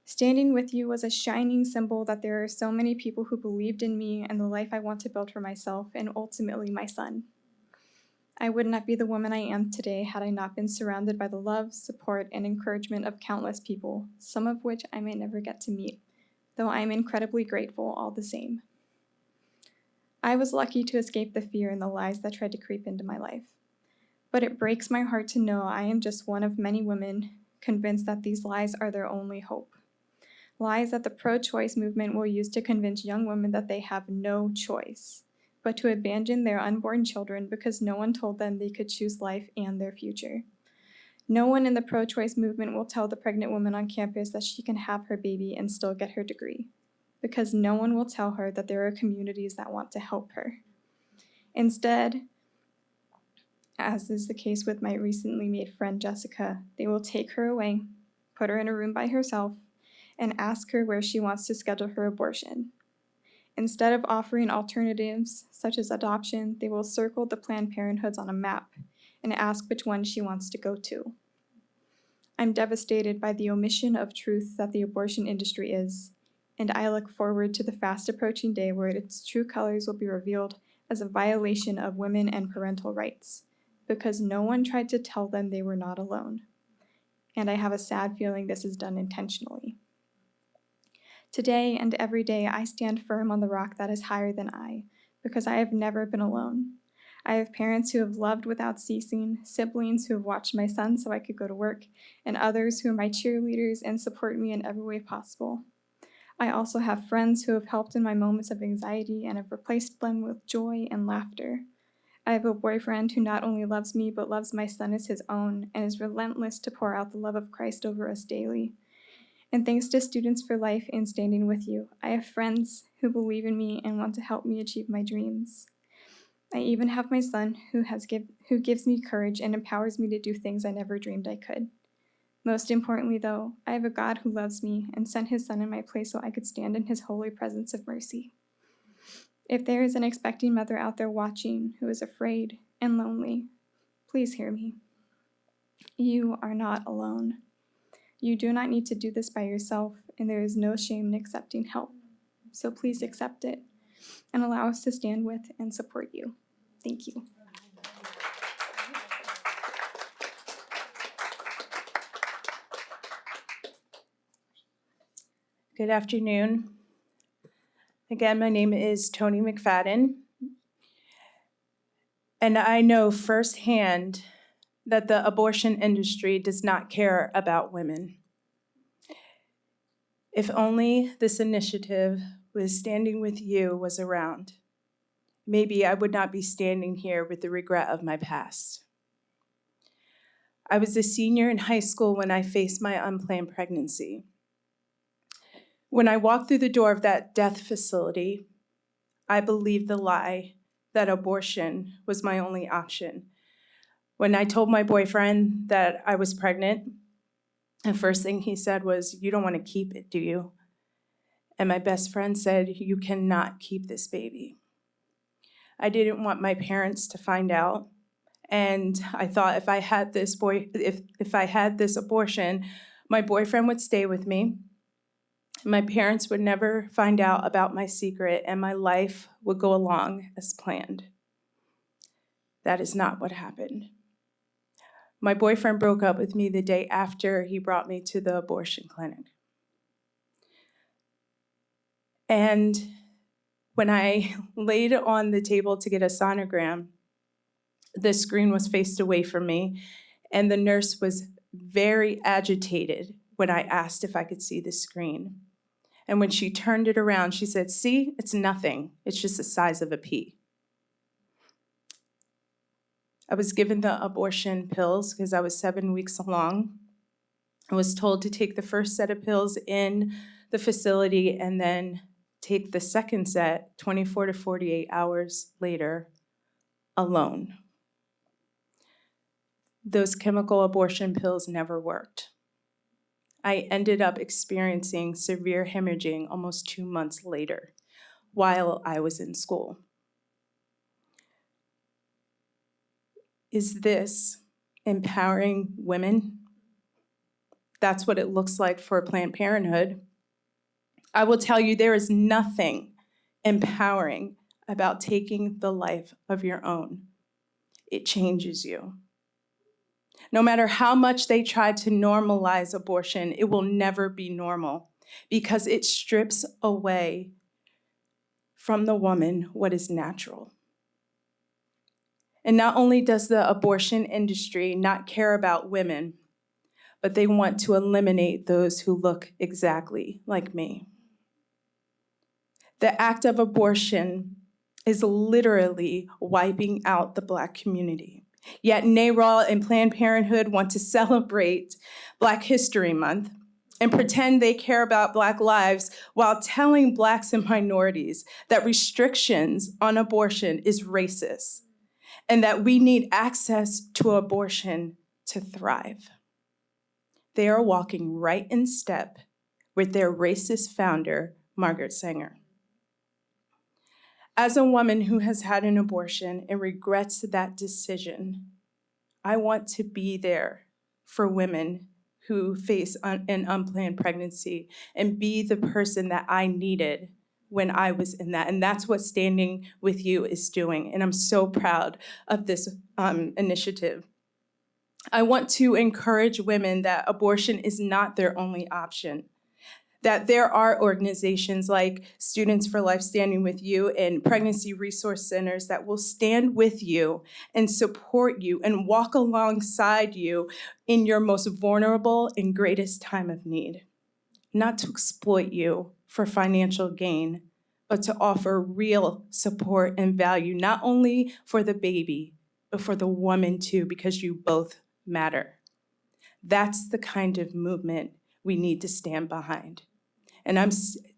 Standing With You was a shining symbol that there are so many people who believed in me and the life I want to build for myself and ultimately my son. I would not be the woman I am today had I not been surrounded by the love, support, and encouragement of countless people, some of which I may never get to meet, though I am incredibly grateful all the same. I was lucky to escape the fear and the lies that tried to creep into my life. But it breaks my heart to know I am just one of many women convinced that these lies are their only hope. Lies that the pro-choice movement will use to convince young women that they have no choice, but to abandon their unborn children because no one told them they could choose life and their future. No one in the pro-choice movement will tell the pregnant woman on campus that she can have her baby and still get her degree, because no one will tell her that there are communities that want to help her. Instead, as is the case with my recently made friend Jessica, they will take her away, put her in a room by herself, and ask her where she wants to schedule her abortion. Instead of offering alternatives, such as adoption, they will circle the Planned Parenthoods on a map and ask which one she wants to go to. I'm devastated by the omission of truth that the abortion industry is, and I look forward to the fast approaching day where its true colors will be revealed as a violation of women and parental rights, because no one tried to tell them they were not alone. And I have a sad feeling this is done intentionally. Today and every day, I stand firm on the rock that is higher than I, because I have never been alone. I have parents who have loved without ceasing, siblings who have watched my son so I could go to work, and others who are my cheerleaders and support me in every way possible. I also have friends who have helped in my moments of anxiety and have replaced them with joy and laughter. I have a boyfriend who not only loves me but loves my son as his own and is relentless to pour out the love of Christ over us daily. And thanks to Students for Life and Standing With You, I have friends who believe in me and want to help me achieve my dreams. I even have my son who gives me courage and empowers me to do things I never dreamed I could. Most importantly, though, I have a God who loves me and sent his son in my place so I could stand in his holy presence of mercy. If there is an expecting mother out there watching who is afraid and lonely, please hear me. You are not alone. You do not need to do this by yourself, and there is no shame in accepting help. So please accept it and allow us to stand with and support you. Thank you. Good afternoon. Again, my name is Toni Mcfadden, and I know firsthand that the abortion industry does not care about women. If only this initiative with Standing With You was around, maybe I would not be standing here with the regret of my past. I was a senior in high school when I faced my unplanned pregnancy. When I walked through the door of that death facility, I believed the lie that abortion was my only option. When I told my boyfriend that I was pregnant, the first thing he said was, "You don't want to keep it, do you?" And my best friend said, "You cannot keep this baby." I didn't want my parents to find out, and I thought if I had this abortion, my boyfriend would stay with me. My parents would never find out about my secret, and my life would go along as planned. That is not what happened. My boyfriend broke up with me the day after he brought me to the abortion clinic. And when I laid on the table to get a sonogram, the screen was faced away from me, and the nurse was very agitated when I asked if I could see the screen. And when she turned it around, she said, "See, it's nothing. It's just the size of a pea." I was given the abortion pills because I was 7 weeks along. I was told to take the first set of pills in the facility and then take the second set 24 to 48 hours later alone. Those chemical abortion pills never worked. I ended up experiencing severe hemorrhaging almost 2 months later while I was in school. Is this empowering women? That's what it looks like for Planned Parenthood. I will tell you, there is nothing empowering about taking the life of your own. It changes you. No matter how much they try to normalize abortion, it will never be normal because it strips away from the woman what is natural. And not only does the abortion industry not care about women, but they want to eliminate those who look exactly like me. The act of abortion is literally wiping out the Black community. Yet NARAL and Planned Parenthood want to celebrate Black History Month and pretend they care about Black lives while telling Blacks and minorities that restrictions on abortion is racist and that we need access to abortion to thrive. They are walking right in step with their racist founder, Margaret Sanger. As a woman who has had an abortion and regrets that decision, I want to be there for women who face an unplanned pregnancy and be the person that I needed when I was in that. And that's what Standing With You is doing. And I'm so proud of this initiative. I want to encourage women that abortion is not their only option, that there are organizations like Students for Life Standing With You and pregnancy resource centers that will stand with you and support you and walk alongside you in your most vulnerable and greatest time of need. Not to exploit you for financial gain, but to offer real support and value, not only for the baby, but for the woman too, because you both matter. That's the kind of movement we need to stand behind. And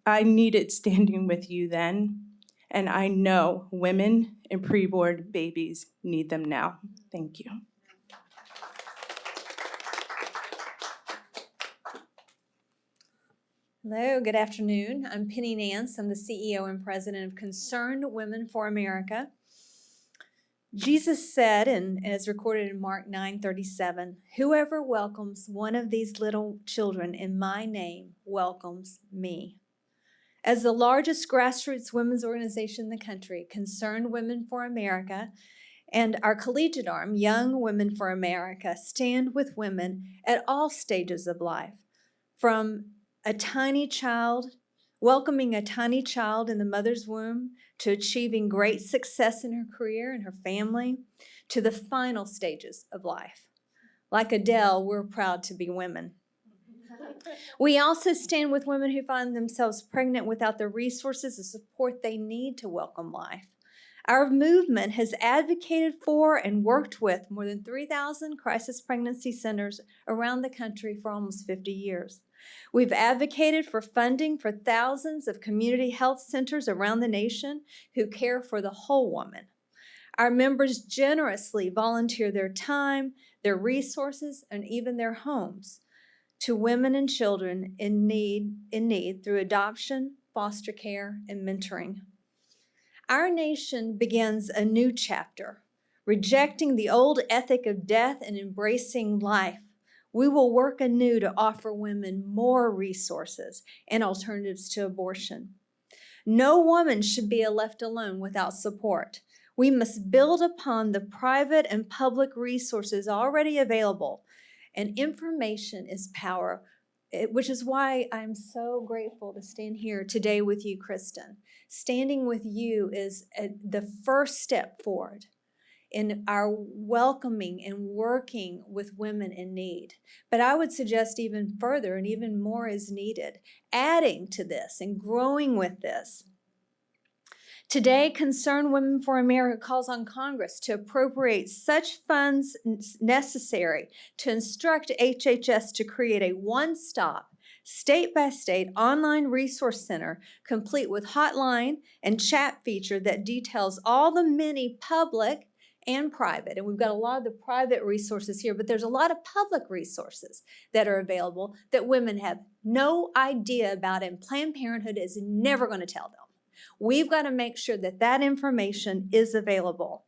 I needed Standing With You then, and I know women and preborn babies need them now. Thank you. Hello, good afternoon. I'm Penny Nance. I'm the CEO and president of Concerned Women for America. Jesus said, and as recorded in Mark 9:37, whoever welcomes one of these little children in my name welcomes me. As the largest grassroots women's organization in the country, Concerned Women for America, and our collegiate arm, Young Women for America, stand with women at all stages of life, from a tiny child, welcoming a tiny child in the mother's womb, to achieving great success in her career and her family, to the final stages of life. Like Adele, we're proud to be women. We also stand with women who find themselves pregnant without the resources and support they need to welcome life. Our movement has advocated for and worked with more than 3,000 crisis pregnancy centers around the country for almost 50 years. We've advocated for funding for thousands of community health centers around the nation who care for the whole woman. Our members generously volunteer their time, their resources, and even their homes to women and children in need through adoption, foster care, and mentoring. Our nation begins a new chapter, rejecting the old ethic of death and embracing life. We will work anew to offer women more resources and alternatives to abortion. No woman should be left alone without support. We must build upon the private and public resources already available. And information is power, which is why I'm so grateful to stand here today with you, Kristen. Standing with you is the first step forward in our welcoming and working with women in need. But I would suggest even further and even more is needed, adding to this and growing with this. Today, Concerned Women for America calls on Congress to appropriate such funds necessary to instruct HHS to create a one-stop, state-by-state online resource center complete with hotline and chat feature that details all the many public and private, and we've got a lot of the private resources here, but there's a lot of public resources that are available that women have no idea about, and Planned Parenthood is never going to tell them. We've got to make sure that that information is available.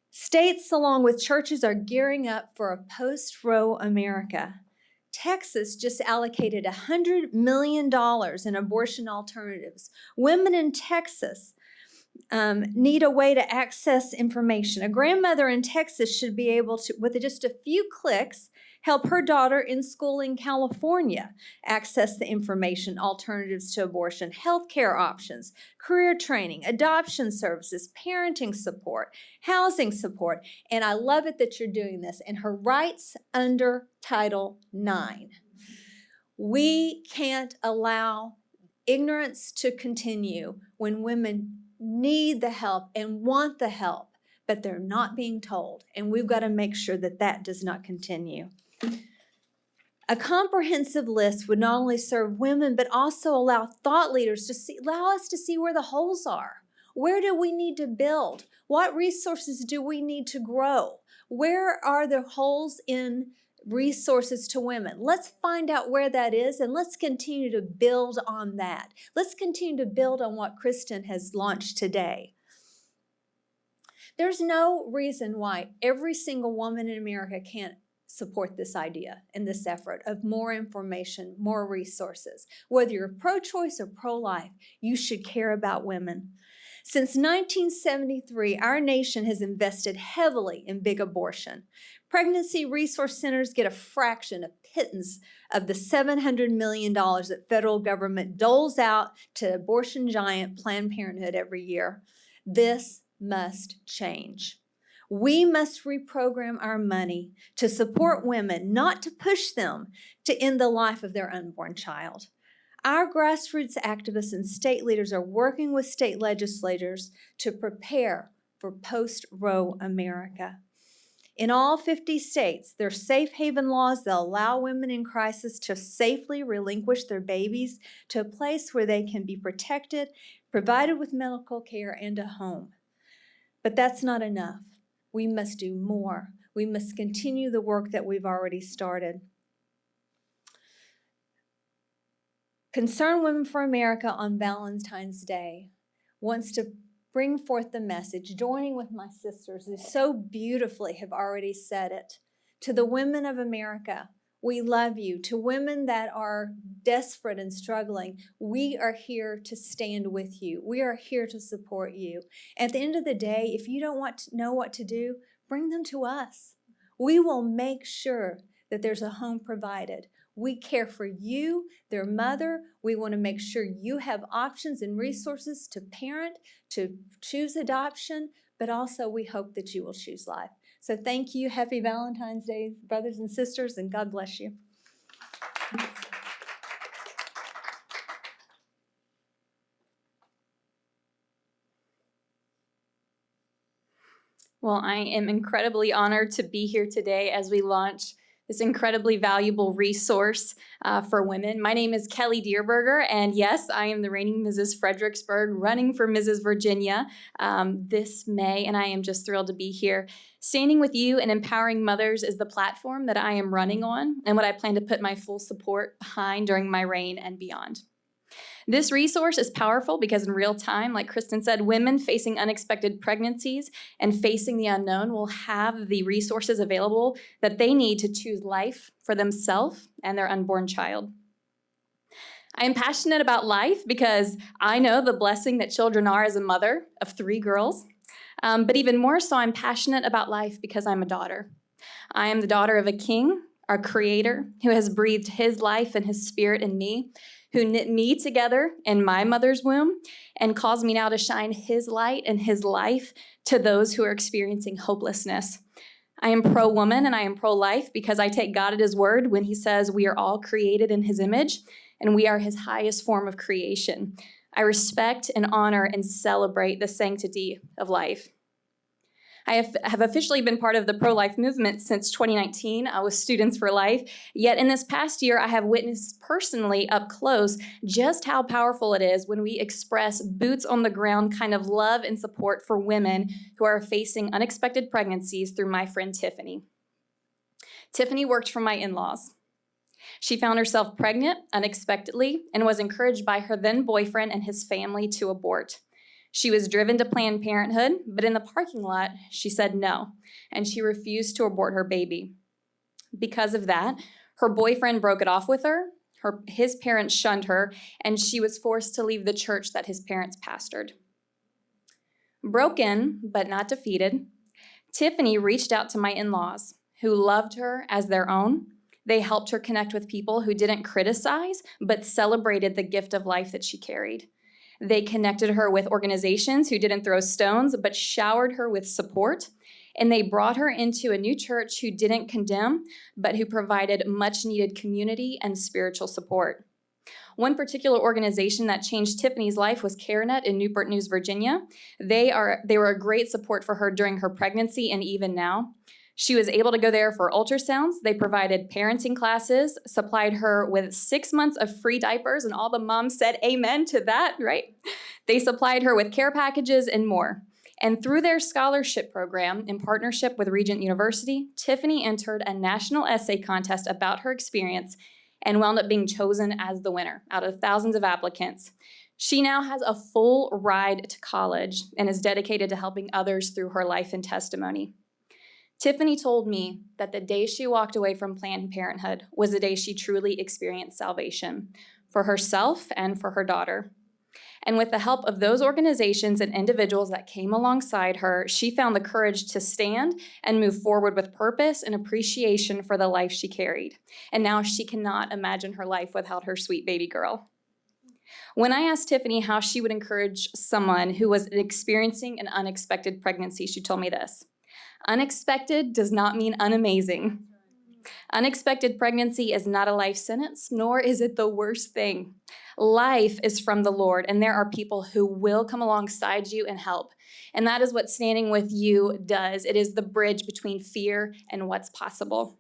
States, along with churches, are gearing up for a post-Roe America. Texas just allocated $100 million in abortion alternatives. Women in Texas need a way to access information. A grandmother in Texas should be able to, with just a few clicks, help her daughter in school in California access the information, alternatives to abortion, healthcare options, career training, adoption services, parenting support, housing support. And I love it that you're doing this. And her rights under Title IX. We can't allow ignorance to continue when women need the help and want the help, but they're not being told. And we've got to make sure that that does not continue. A comprehensive list would not only serve women, but also allow thought leaders to allow us to see where the holes are. Where do we need to build? What resources do we need to grow? Where are the holes in resources to women? Let's find out where that is, and let's continue to build on that. Let's continue to build on what Kristen has launched today. There's no reason why every single woman in America can't support this idea and this effort of more information, more resources. Whether you're pro-choice or pro-life, you should care about women. Since 1973, our nation has invested heavily in big abortion. Pregnancy resource centers get a fraction, a pittance, of the $700 million that federal government doles out to abortion giant Planned Parenthood every year. This must change. We must reprogram our money to support women, not to push them to end the life of their unborn child. Our grassroots activists and state leaders are working with state legislators to prepare for post-Roe America. In all 50 states, there are safe haven laws that allow women in crisis to safely relinquish their babies to a place where they can be protected, provided with medical care, and a home. But that's not enough. We must do more. We must continue the work that we've already started. Concerned Women for America on Valentine's Day wants to bring forth the message, joining with my sisters who so beautifully have already said it. To the women of America, we love you. To women that are desperate and struggling, we are here to stand with you. We are here to support you. At the end of the day, if you don't want to know what to do, bring them to us. We will make sure that there's a home provided. We care for you, their mother. We want to make sure you have options and resources to parent, to choose adoption, but also we hope that you will choose life. So thank you. Happy Valentine's Day, brothers and sisters, and God bless you. Well, I am incredibly honored to be here today as we launch this incredibly valuable resource for women. My name is Kelly Dearberger, and yes, I am the reigning Mrs. Fredericksburg, running for Mrs. Virginia this May, and I am just thrilled to be here. Standing with you and empowering mothers is the platform that I am running on and what I plan to put my full support behind during my reign and beyond. This resource is powerful because in real time, like Kristen said, women facing unexpected pregnancies and facing the unknown will have the resources available that they need to choose life for themselves and their unborn child. I am passionate about life because I know the blessing that children are as a mother of 3 girls, but even more so, I'm passionate about life because I'm a daughter. I am the daughter of a king, our creator, who has breathed his life and his spirit in me, who knit me together in my mother's womb and caused me now to shine his light and his life to those who are experiencing hopelessness. I am pro-woman and I am pro-life because I take God at his word when he says we are all created in his image and we are his highest form of creation. I respect and honor and celebrate the sanctity of life. I have officially been part of the pro-life movement since 2019 with Students for Life, yet in this past year, I have witnessed personally up close just how powerful it is when we express boots on the ground kind of love and support for women who are facing unexpected pregnancies through my friend Tiffany. Tiffany worked for my in-laws. She found herself pregnant unexpectedly and was encouraged by her then boyfriend and his family to abort. She was driven to Planned Parenthood, but in the parking lot, she said no, and she refused to abort her baby. Because of that, her boyfriend broke it off with her, his parents shunned her, and she was forced to leave the church that his parents pastored. Broken, but not defeated, Tiffany reached out to my in-laws, who loved her as their own. They helped her connect with people who didn't criticize, but celebrated the gift of life that she carried. They connected her with organizations who didn't throw stones, but showered her with support. And they brought her into a new church who didn't condemn, but who provided much needed community and spiritual support. One particular organization that changed Tiffany's life was CareNet in Newport News, Virginia. They were a great support for her during her pregnancy and even now. She was able to go there for ultrasounds. They provided parenting classes, supplied her with 6 months of free diapers, and all the moms said amen to that, right? They supplied her with care packages and more. And through their scholarship program, in partnership with Regent University, Tiffany entered a national essay contest about her experience and wound up being chosen as the winner out of thousands of applicants. She now has a full ride to college and is dedicated to helping others through her life and testimony. Tiffany told me that the day she walked away from Planned Parenthood was the day she truly experienced salvation for herself and for her daughter. And with the help of those organizations and individuals that came alongside her, she found the courage to stand and move forward with purpose and appreciation for the life she carried. And now she cannot imagine her life without her sweet baby girl. When I asked Tiffany how she would encourage someone who was experiencing an unexpected pregnancy, she told me this: unexpected does not mean unamazing. Unexpected pregnancy is not a life sentence, nor is it the worst thing. Life is from the Lord, and there are people who will come alongside you and help. And that is what standing with you does. It is the bridge between fear and what's possible.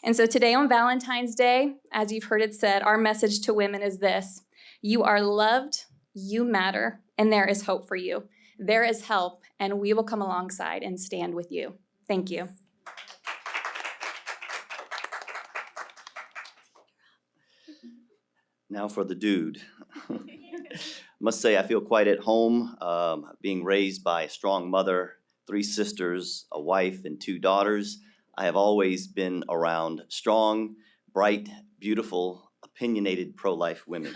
And so today on Valentine's Day, as you've heard it said, our message to women is this: you are loved, you matter, and there is hope for you. There is help, and we will come alongside and stand with you. Thank you. Now for the dude. Must say I feel quite at home, being raised by a strong mother, 3 sisters, a wife, and 2 daughters. I have always been around strong, bright, beautiful, opinionated pro-life women.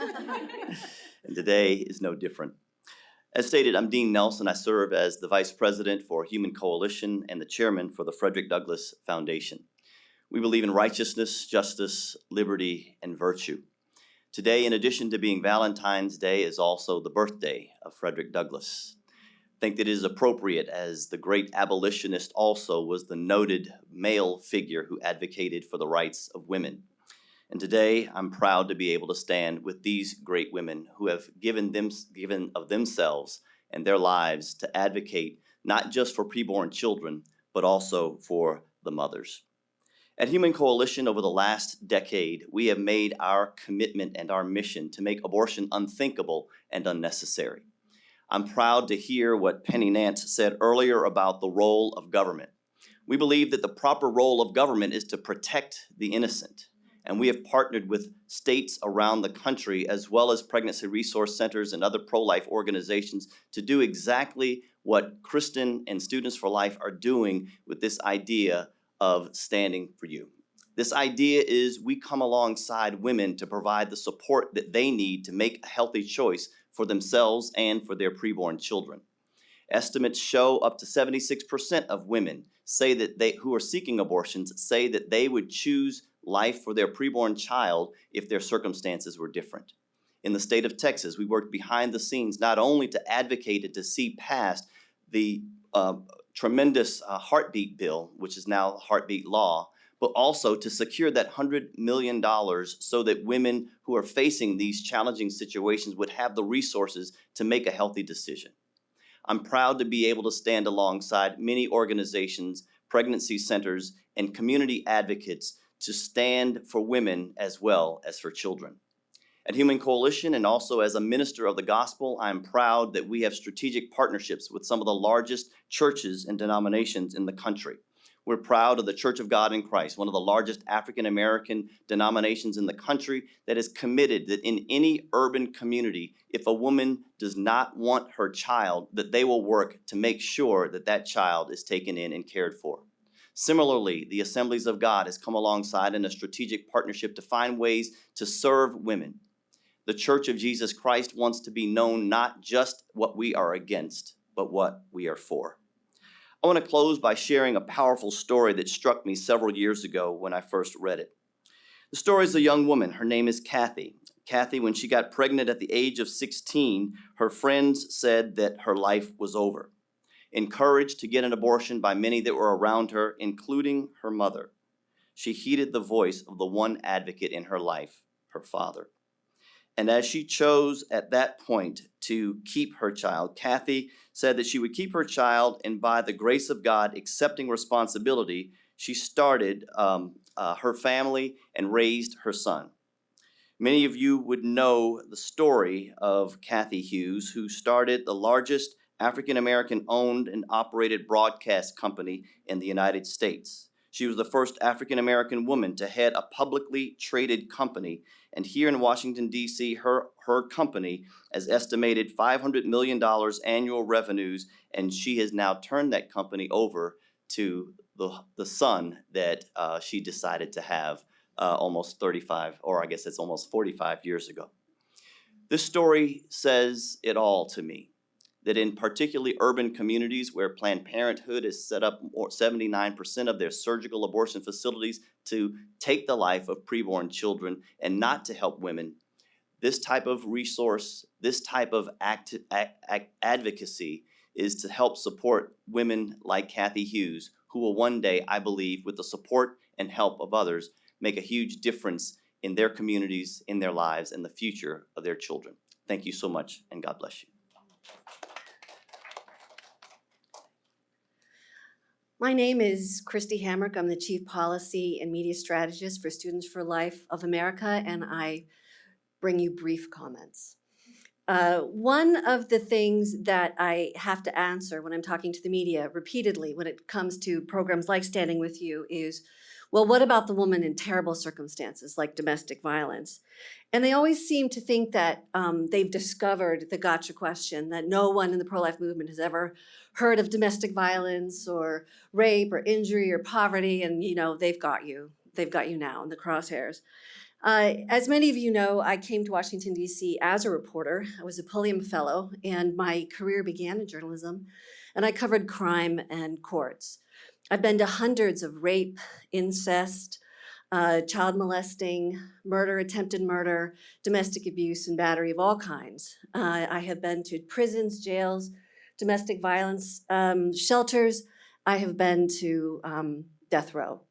And today is no different. As stated, I'm Dean Nelson. I serve as the Vice President for Human Coalition and the Chairman for the Frederick Douglass Foundation. We believe in righteousness, justice, liberty, and virtue. Today, in addition to being Valentine's Day, is also the birthday of Frederick Douglass. I think that it is appropriate, as the great abolitionist also was the noted male figure who advocated for the rights of women. And today, I'm proud to be able to stand with these great women who have given of themselves and their lives to advocate not just for preborn children, but also for the mothers. At Human Coalition, over the last decade, we have made our commitment and our mission to make abortion unthinkable and unnecessary. I'm proud to hear what Penny Nance said earlier about the role of government. We believe that the proper role of government is to protect the innocent. And we have partnered with states around the country, as well as pregnancy resource centers and other pro-life organizations, to do exactly what Kristen and Students for Life are doing with this idea of standing for you. This idea is we come alongside women to provide the support that they need to make a healthy choice for themselves and for their preborn children. Estimates show up to 76% of women say that who are seeking abortions say that they would choose life for their preborn child if their circumstances were different. In the state of Texas, we worked behind the scenes not only to advocate and to see past the tremendous heartbeat bill, which is now heartbeat law, but also to secure that $100 million so that women who are facing these challenging situations would have the resources to make a healthy decision. I'm proud to be able to stand alongside many organizations, pregnancy centers, and community advocates to stand for women as well as for children. At Human Coalition, and also as a minister of the gospel, I'm proud that we have strategic partnerships with some of the largest churches and denominations in the country. We're proud of the Church of God in Christ, one of the largest African American denominations in the country, that is committed that in any urban community, if a woman does not want her child, that they will work to make sure that that child is taken in and cared for. Similarly, the Assemblies of God has come alongside in a strategic partnership to find ways to serve women. The Church of Jesus Christ wants to be known not just what we are against, but what we are for. I want to close by sharing a powerful story that struck me several years ago when I first read it. The story is a young woman. Her name is Kathy. Kathy, when she got pregnant at the age of 16, her friends said that her life was over. Encouraged to get an abortion by many that were around her, including her mother, she heeded the voice of the one advocate in her life, her father. And as she chose at that point to keep her child, Kathy said that she would keep her child, and by the grace of God, accepting responsibility, she started her family and raised her son. Many of you would know the story of Kathy Hughes, who started the largest African American owned and operated broadcast company in the United States. She was the first African American woman to head a publicly traded company, and here in Washington, D.C., her company has estimated $500 million annual revenues, and she has now turned that company over to the son that she decided to have almost 35, or I guess it's almost 45 years ago. This story says it all to me, that in particularly urban communities where Planned Parenthood has set up 79% of their surgical abortion facilities to take the life of preborn children and not to help women, this type of resource, this type of advocacy is to help support women like Kathy Hughes, who will one day, I believe, with the support and help of others, make a huge difference in their communities, in their lives, and the future of their children. Thank you so much, and God bless you. My name is Christy Hamrick. I'm the Chief Policy and Media Strategist for Students for Life of America, and I bring you brief comments. One of the things that I have to answer when I'm talking to the media repeatedly when it comes to programs like Standing With You is, well, what about the woman in terrible circumstances like domestic violence? And they always seem to think that they've discovered the gotcha question, that no one in the pro-life movement has ever heard of domestic violence or rape or injury or poverty, and they've got you. They've got you now in the crosshairs. As many of you know, I came to Washington, D.C. as a reporter. I was a Pulliam Fellow, and my career began in journalism, and I covered crime and courts. I've been to hundreds of rape, incest, child molesting, murder, attempted murder, domestic abuse, and battery of all kinds. I have been to prisons, jails, domestic violence shelters. I have been to death row.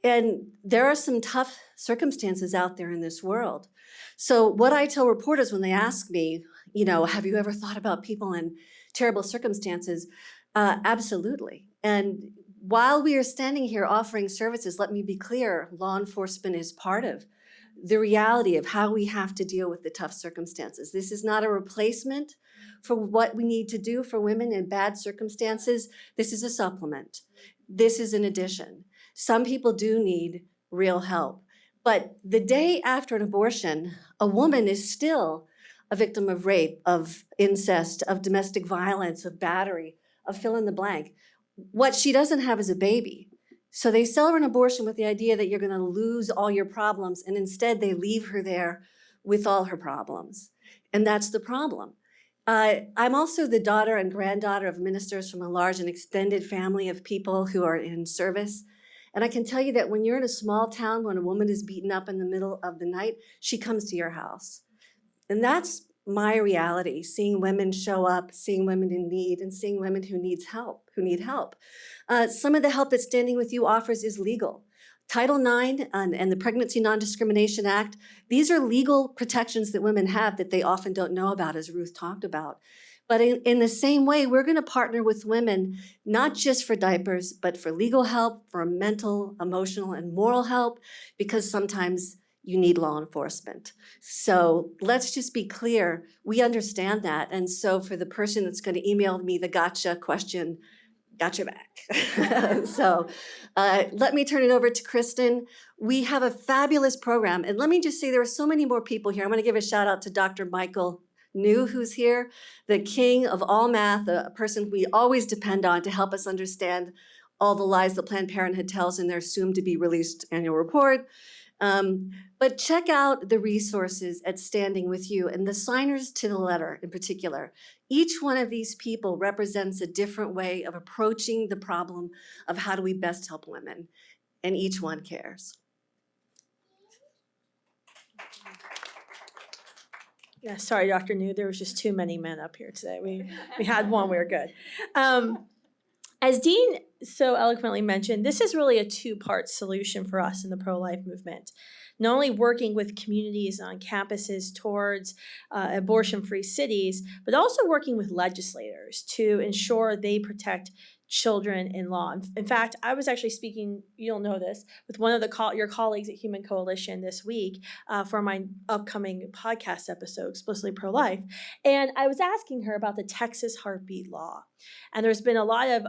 And there are some tough circumstances out there in this world. So what I tell reporters when they ask me, have you ever thought about people in terrible circumstances? Absolutely. And while we are standing here offering services, let me be clear, law enforcement is part of the reality of how we have to deal with the tough circumstances. This is not a replacement for what we need to do for women in bad circumstances. This is a supplement. This is an addition. Some people do need real help. But the day after an abortion, a woman is still a victim of rape, of incest, of domestic violence, of battery, of fill in the blank. What she doesn't have is a baby. So they sell her an abortion with the idea that you're going to lose all your problems, and instead they leave her there with all her problems. And that's the problem. I'm also the daughter and granddaughter of ministers from a large and extended family of people who are in service. And I can tell you that when you're in a small town, when a woman is beaten up in the middle of the night, she comes to your house. And that's my reality, seeing women show up, seeing women in need, and seeing women who need help. Some of the help that Standing With You offers is legal. Title IX and the Pregnancy Non-Discrimination Act, these are legal protections that women have that they often don't know about, as Ruth talked about. But in the same way, we're going to partner with women, not just for diapers, but for legal help, for mental, emotional, and moral help, because sometimes you need law enforcement. So let's just be clear, we understand that. And so for the person that's going to email me the gotcha question, got your back. So let me turn it over to Kristen. We have a fabulous program. And let me just say there are so many more people here. I'm going to give a shout out to Dr. Michael New, who's here, the king of all math, a person we always depend on to help us understand all the lies that Planned Parenthood tells in their soon-to-be released annual report. But check out the resources at Standing With You and the signers to the letter in particular. Each one of these people represents a different way of approaching the problem of how do we best help women, and each one cares. Yeah, sorry, Dr. New, there was just too many men up here today. We had one, we were good. As Dean so eloquently mentioned, this is really a two-part solution for us in the pro-life movement. Not only working with communities on campuses towards abortion-free cities, but also working with legislators to ensure they protect children in law. In fact, I was actually speaking, you don't know this, with one of your colleagues at Human Coalition this week for my upcoming podcast episode, Explicitly Pro-Life, and I was asking her about the Texas heartbeat law. And there's been a lot of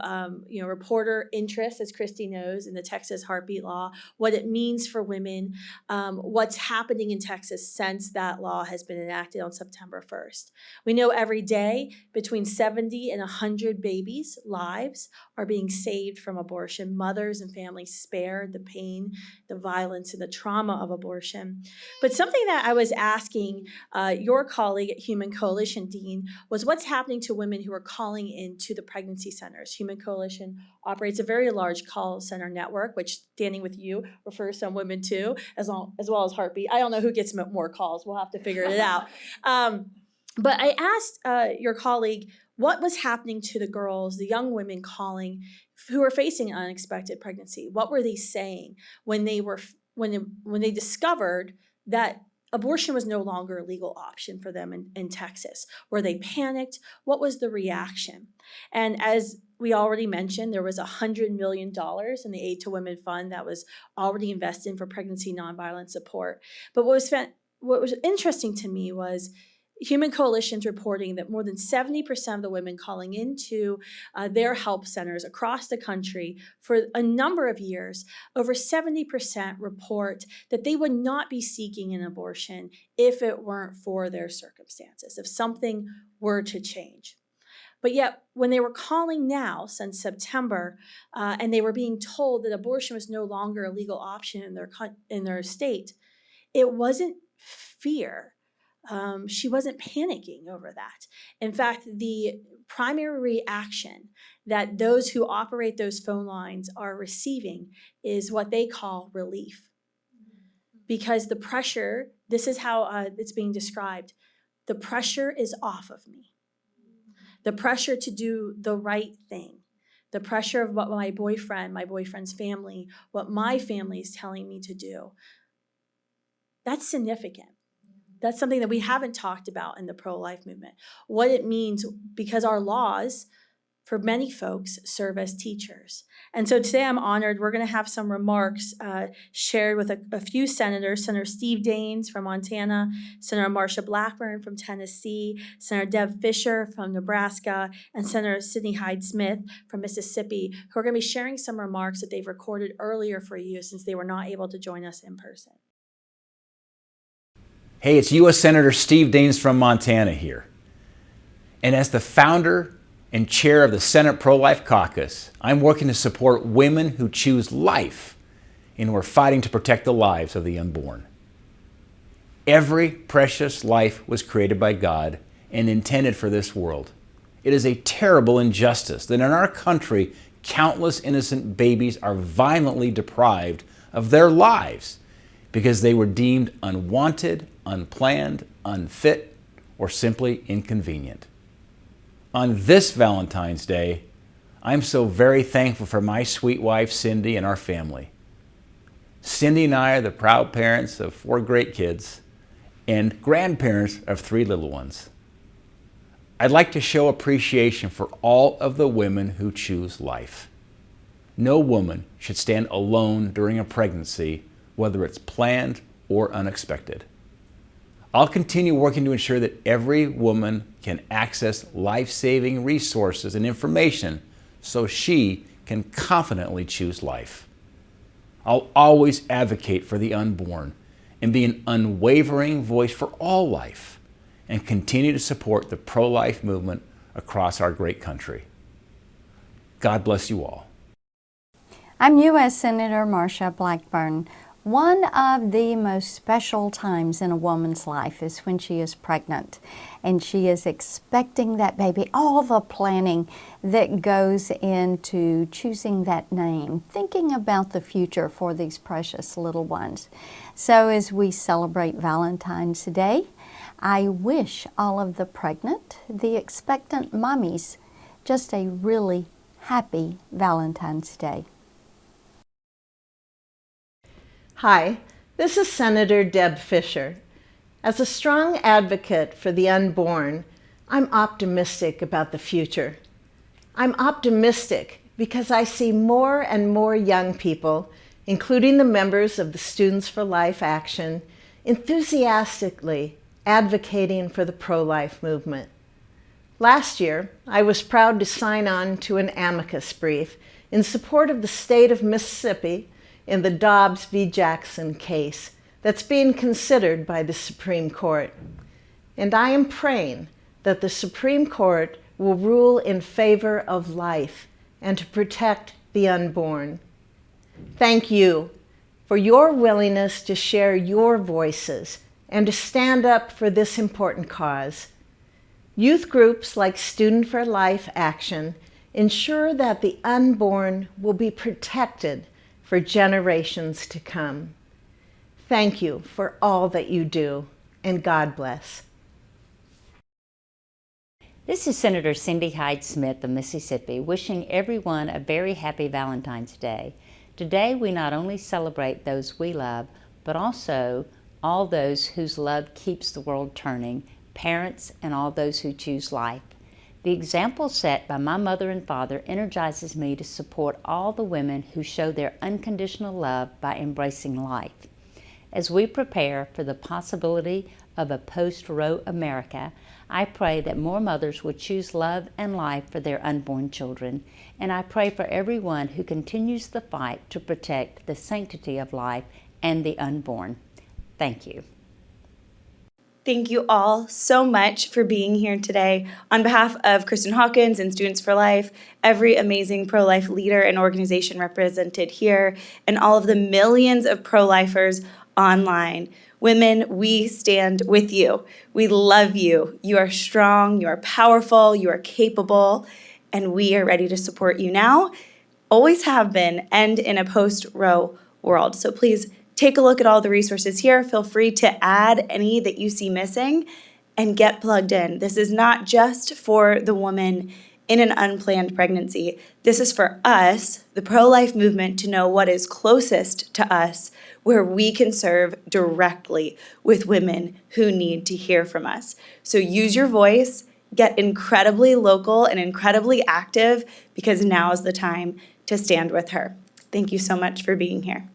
reporter interest, as Christy knows, in the Texas heartbeat law, what it means for women, what's happening in Texas since that law has been enacted on September 1st. We know every day between 70 and 100 babies' lives are being saved from abortion. Mothers and families spared the pain, the violence, and the trauma of abortion. But something that I was asking your colleague at Human Coalition, Dean, was what's happening to women who are calling into the pregnancy centers. Human Coalition operates a very large call center network, which standing with you refers some women too, as well as Heartbeat. I don't know who gets more calls. We'll have to figure it out. But I asked your colleague what was happening to the girls, the young women calling, who were facing unexpected pregnancy. What were they saying when they discovered that abortion was no longer a legal option for them in Texas? Were they panicked? What was the reaction? And as we already mentioned, there was $100 million in the Aid to Women Fund that was already invested for pregnancy nonviolent support. But what was interesting to me was Human Coalition's reporting that more than 70% of the women calling into their help centers across the country for a number of years, over 70% report that they would not be seeking an abortion if it weren't for their circumstances, if something were to change. But yet, when they were calling now since September, and they were being told that abortion was no longer a legal option in their state, it wasn't fear. She wasn't panicking over that. In fact, the primary reaction that those who operate those phone lines are receiving is what they call relief. Because the pressure, this is how it's being described, the pressure is off of me. The pressure to do the right thing. The pressure of what my boyfriend's family, what my family is telling me to do. That's significant. That's something that we haven't talked about in the pro-life movement. What it means, because our laws, for many folks, serve as teachers. And so today I'm honored. We're going to have some remarks shared with a few senators. Senator Steve Daines from Montana, Senator Marcia Blackburn from Tennessee, Senator Deb Fisher from Nebraska, and Senator Sidney Hyde-Smith from Mississippi, who are going to be sharing some remarks that they've recorded earlier for you since they were not able to join us in person. Hey, it's U.S. Senator Steve Daines from Montana here. And as the founder and chair of the Senate Pro-Life Caucus, I'm working to support women who choose life and who are fighting to protect the lives of the unborn. Every precious life was created by God and intended for this world. It is a terrible injustice that in our country, countless innocent babies are violently deprived of their lives because they were deemed unwanted, unplanned, unfit, or simply inconvenient. On this Valentine's Day, I'm so very thankful for my sweet wife, Cindy, and our family. Cindy and I are the proud parents of 4 great kids and grandparents of 3 little ones. I'd like to show appreciation for all of the women who choose life. No woman should stand alone during a pregnancy, whether it's planned or unexpected. I'll continue working to ensure that every woman can access life-saving resources and information so she can confidently choose life. I'll always advocate for the unborn and be an unwavering voice for all life and continue to support the pro-life movement across our great country. God bless you all. I'm U.S. Senator Marcia Blackburn. One of the most special times in a woman's life is when she is pregnant and she is expecting that baby, all the planning that goes into choosing that name, thinking about the future for these precious little ones. So as we celebrate Valentine's Day, I wish all of the pregnant, the expectant mommies, just a really happy Valentine's Day. Hi, this is Senator Deb Fisher. As a strong advocate for the unborn, I'm optimistic about the future. I'm optimistic because I see more and more young people, including the members of the Students for Life Action, enthusiastically advocating for the pro-life movement. Last year, I was proud to sign on to an amicus brief in support of the state of Mississippi in the Dobbs v. Jackson case that's being considered by the Supreme Court. And I am praying that the Supreme Court will rule in favor of life and to protect the unborn. Thank you for your willingness to share your voices and to stand up for this important cause. Youth groups like Student for Life Action ensure that the unborn will be protected for generations to come. Thank you for all that you do, and God bless. This is Senator Cindy Hyde-Smith of Mississippi, wishing everyone a very happy Valentine's Day. Today we not only celebrate those we love, but also all those whose love keeps the world turning, parents and all those who choose life. The example set by my mother and father energizes me to support all the women who show their unconditional love by embracing life. As we prepare for the possibility of a post-Roe America, I pray that more mothers will choose love and life for their unborn children, and I pray for everyone who continues the fight to protect the sanctity of life and the unborn. Thank you. Thank you all so much for being here today. On behalf of Kristen Hawkins and Students for Life, every amazing pro-life leader and organization represented here, and all of the millions of pro-lifers online, women, we stand with you. We love you. You are strong, you are powerful, you are capable, and we are ready to support you now, always have been, and in a post-Roe world. So please take a look at all the resources here. Feel free to add any that you see missing and get plugged in. This is not just for the woman in an unplanned pregnancy. This is for us, the pro-life movement, to know what is closest to us, where we can serve directly with women who need to hear from us. So use your voice, get incredibly local and incredibly active, because now is the time to stand with her. Thank you so much for being here.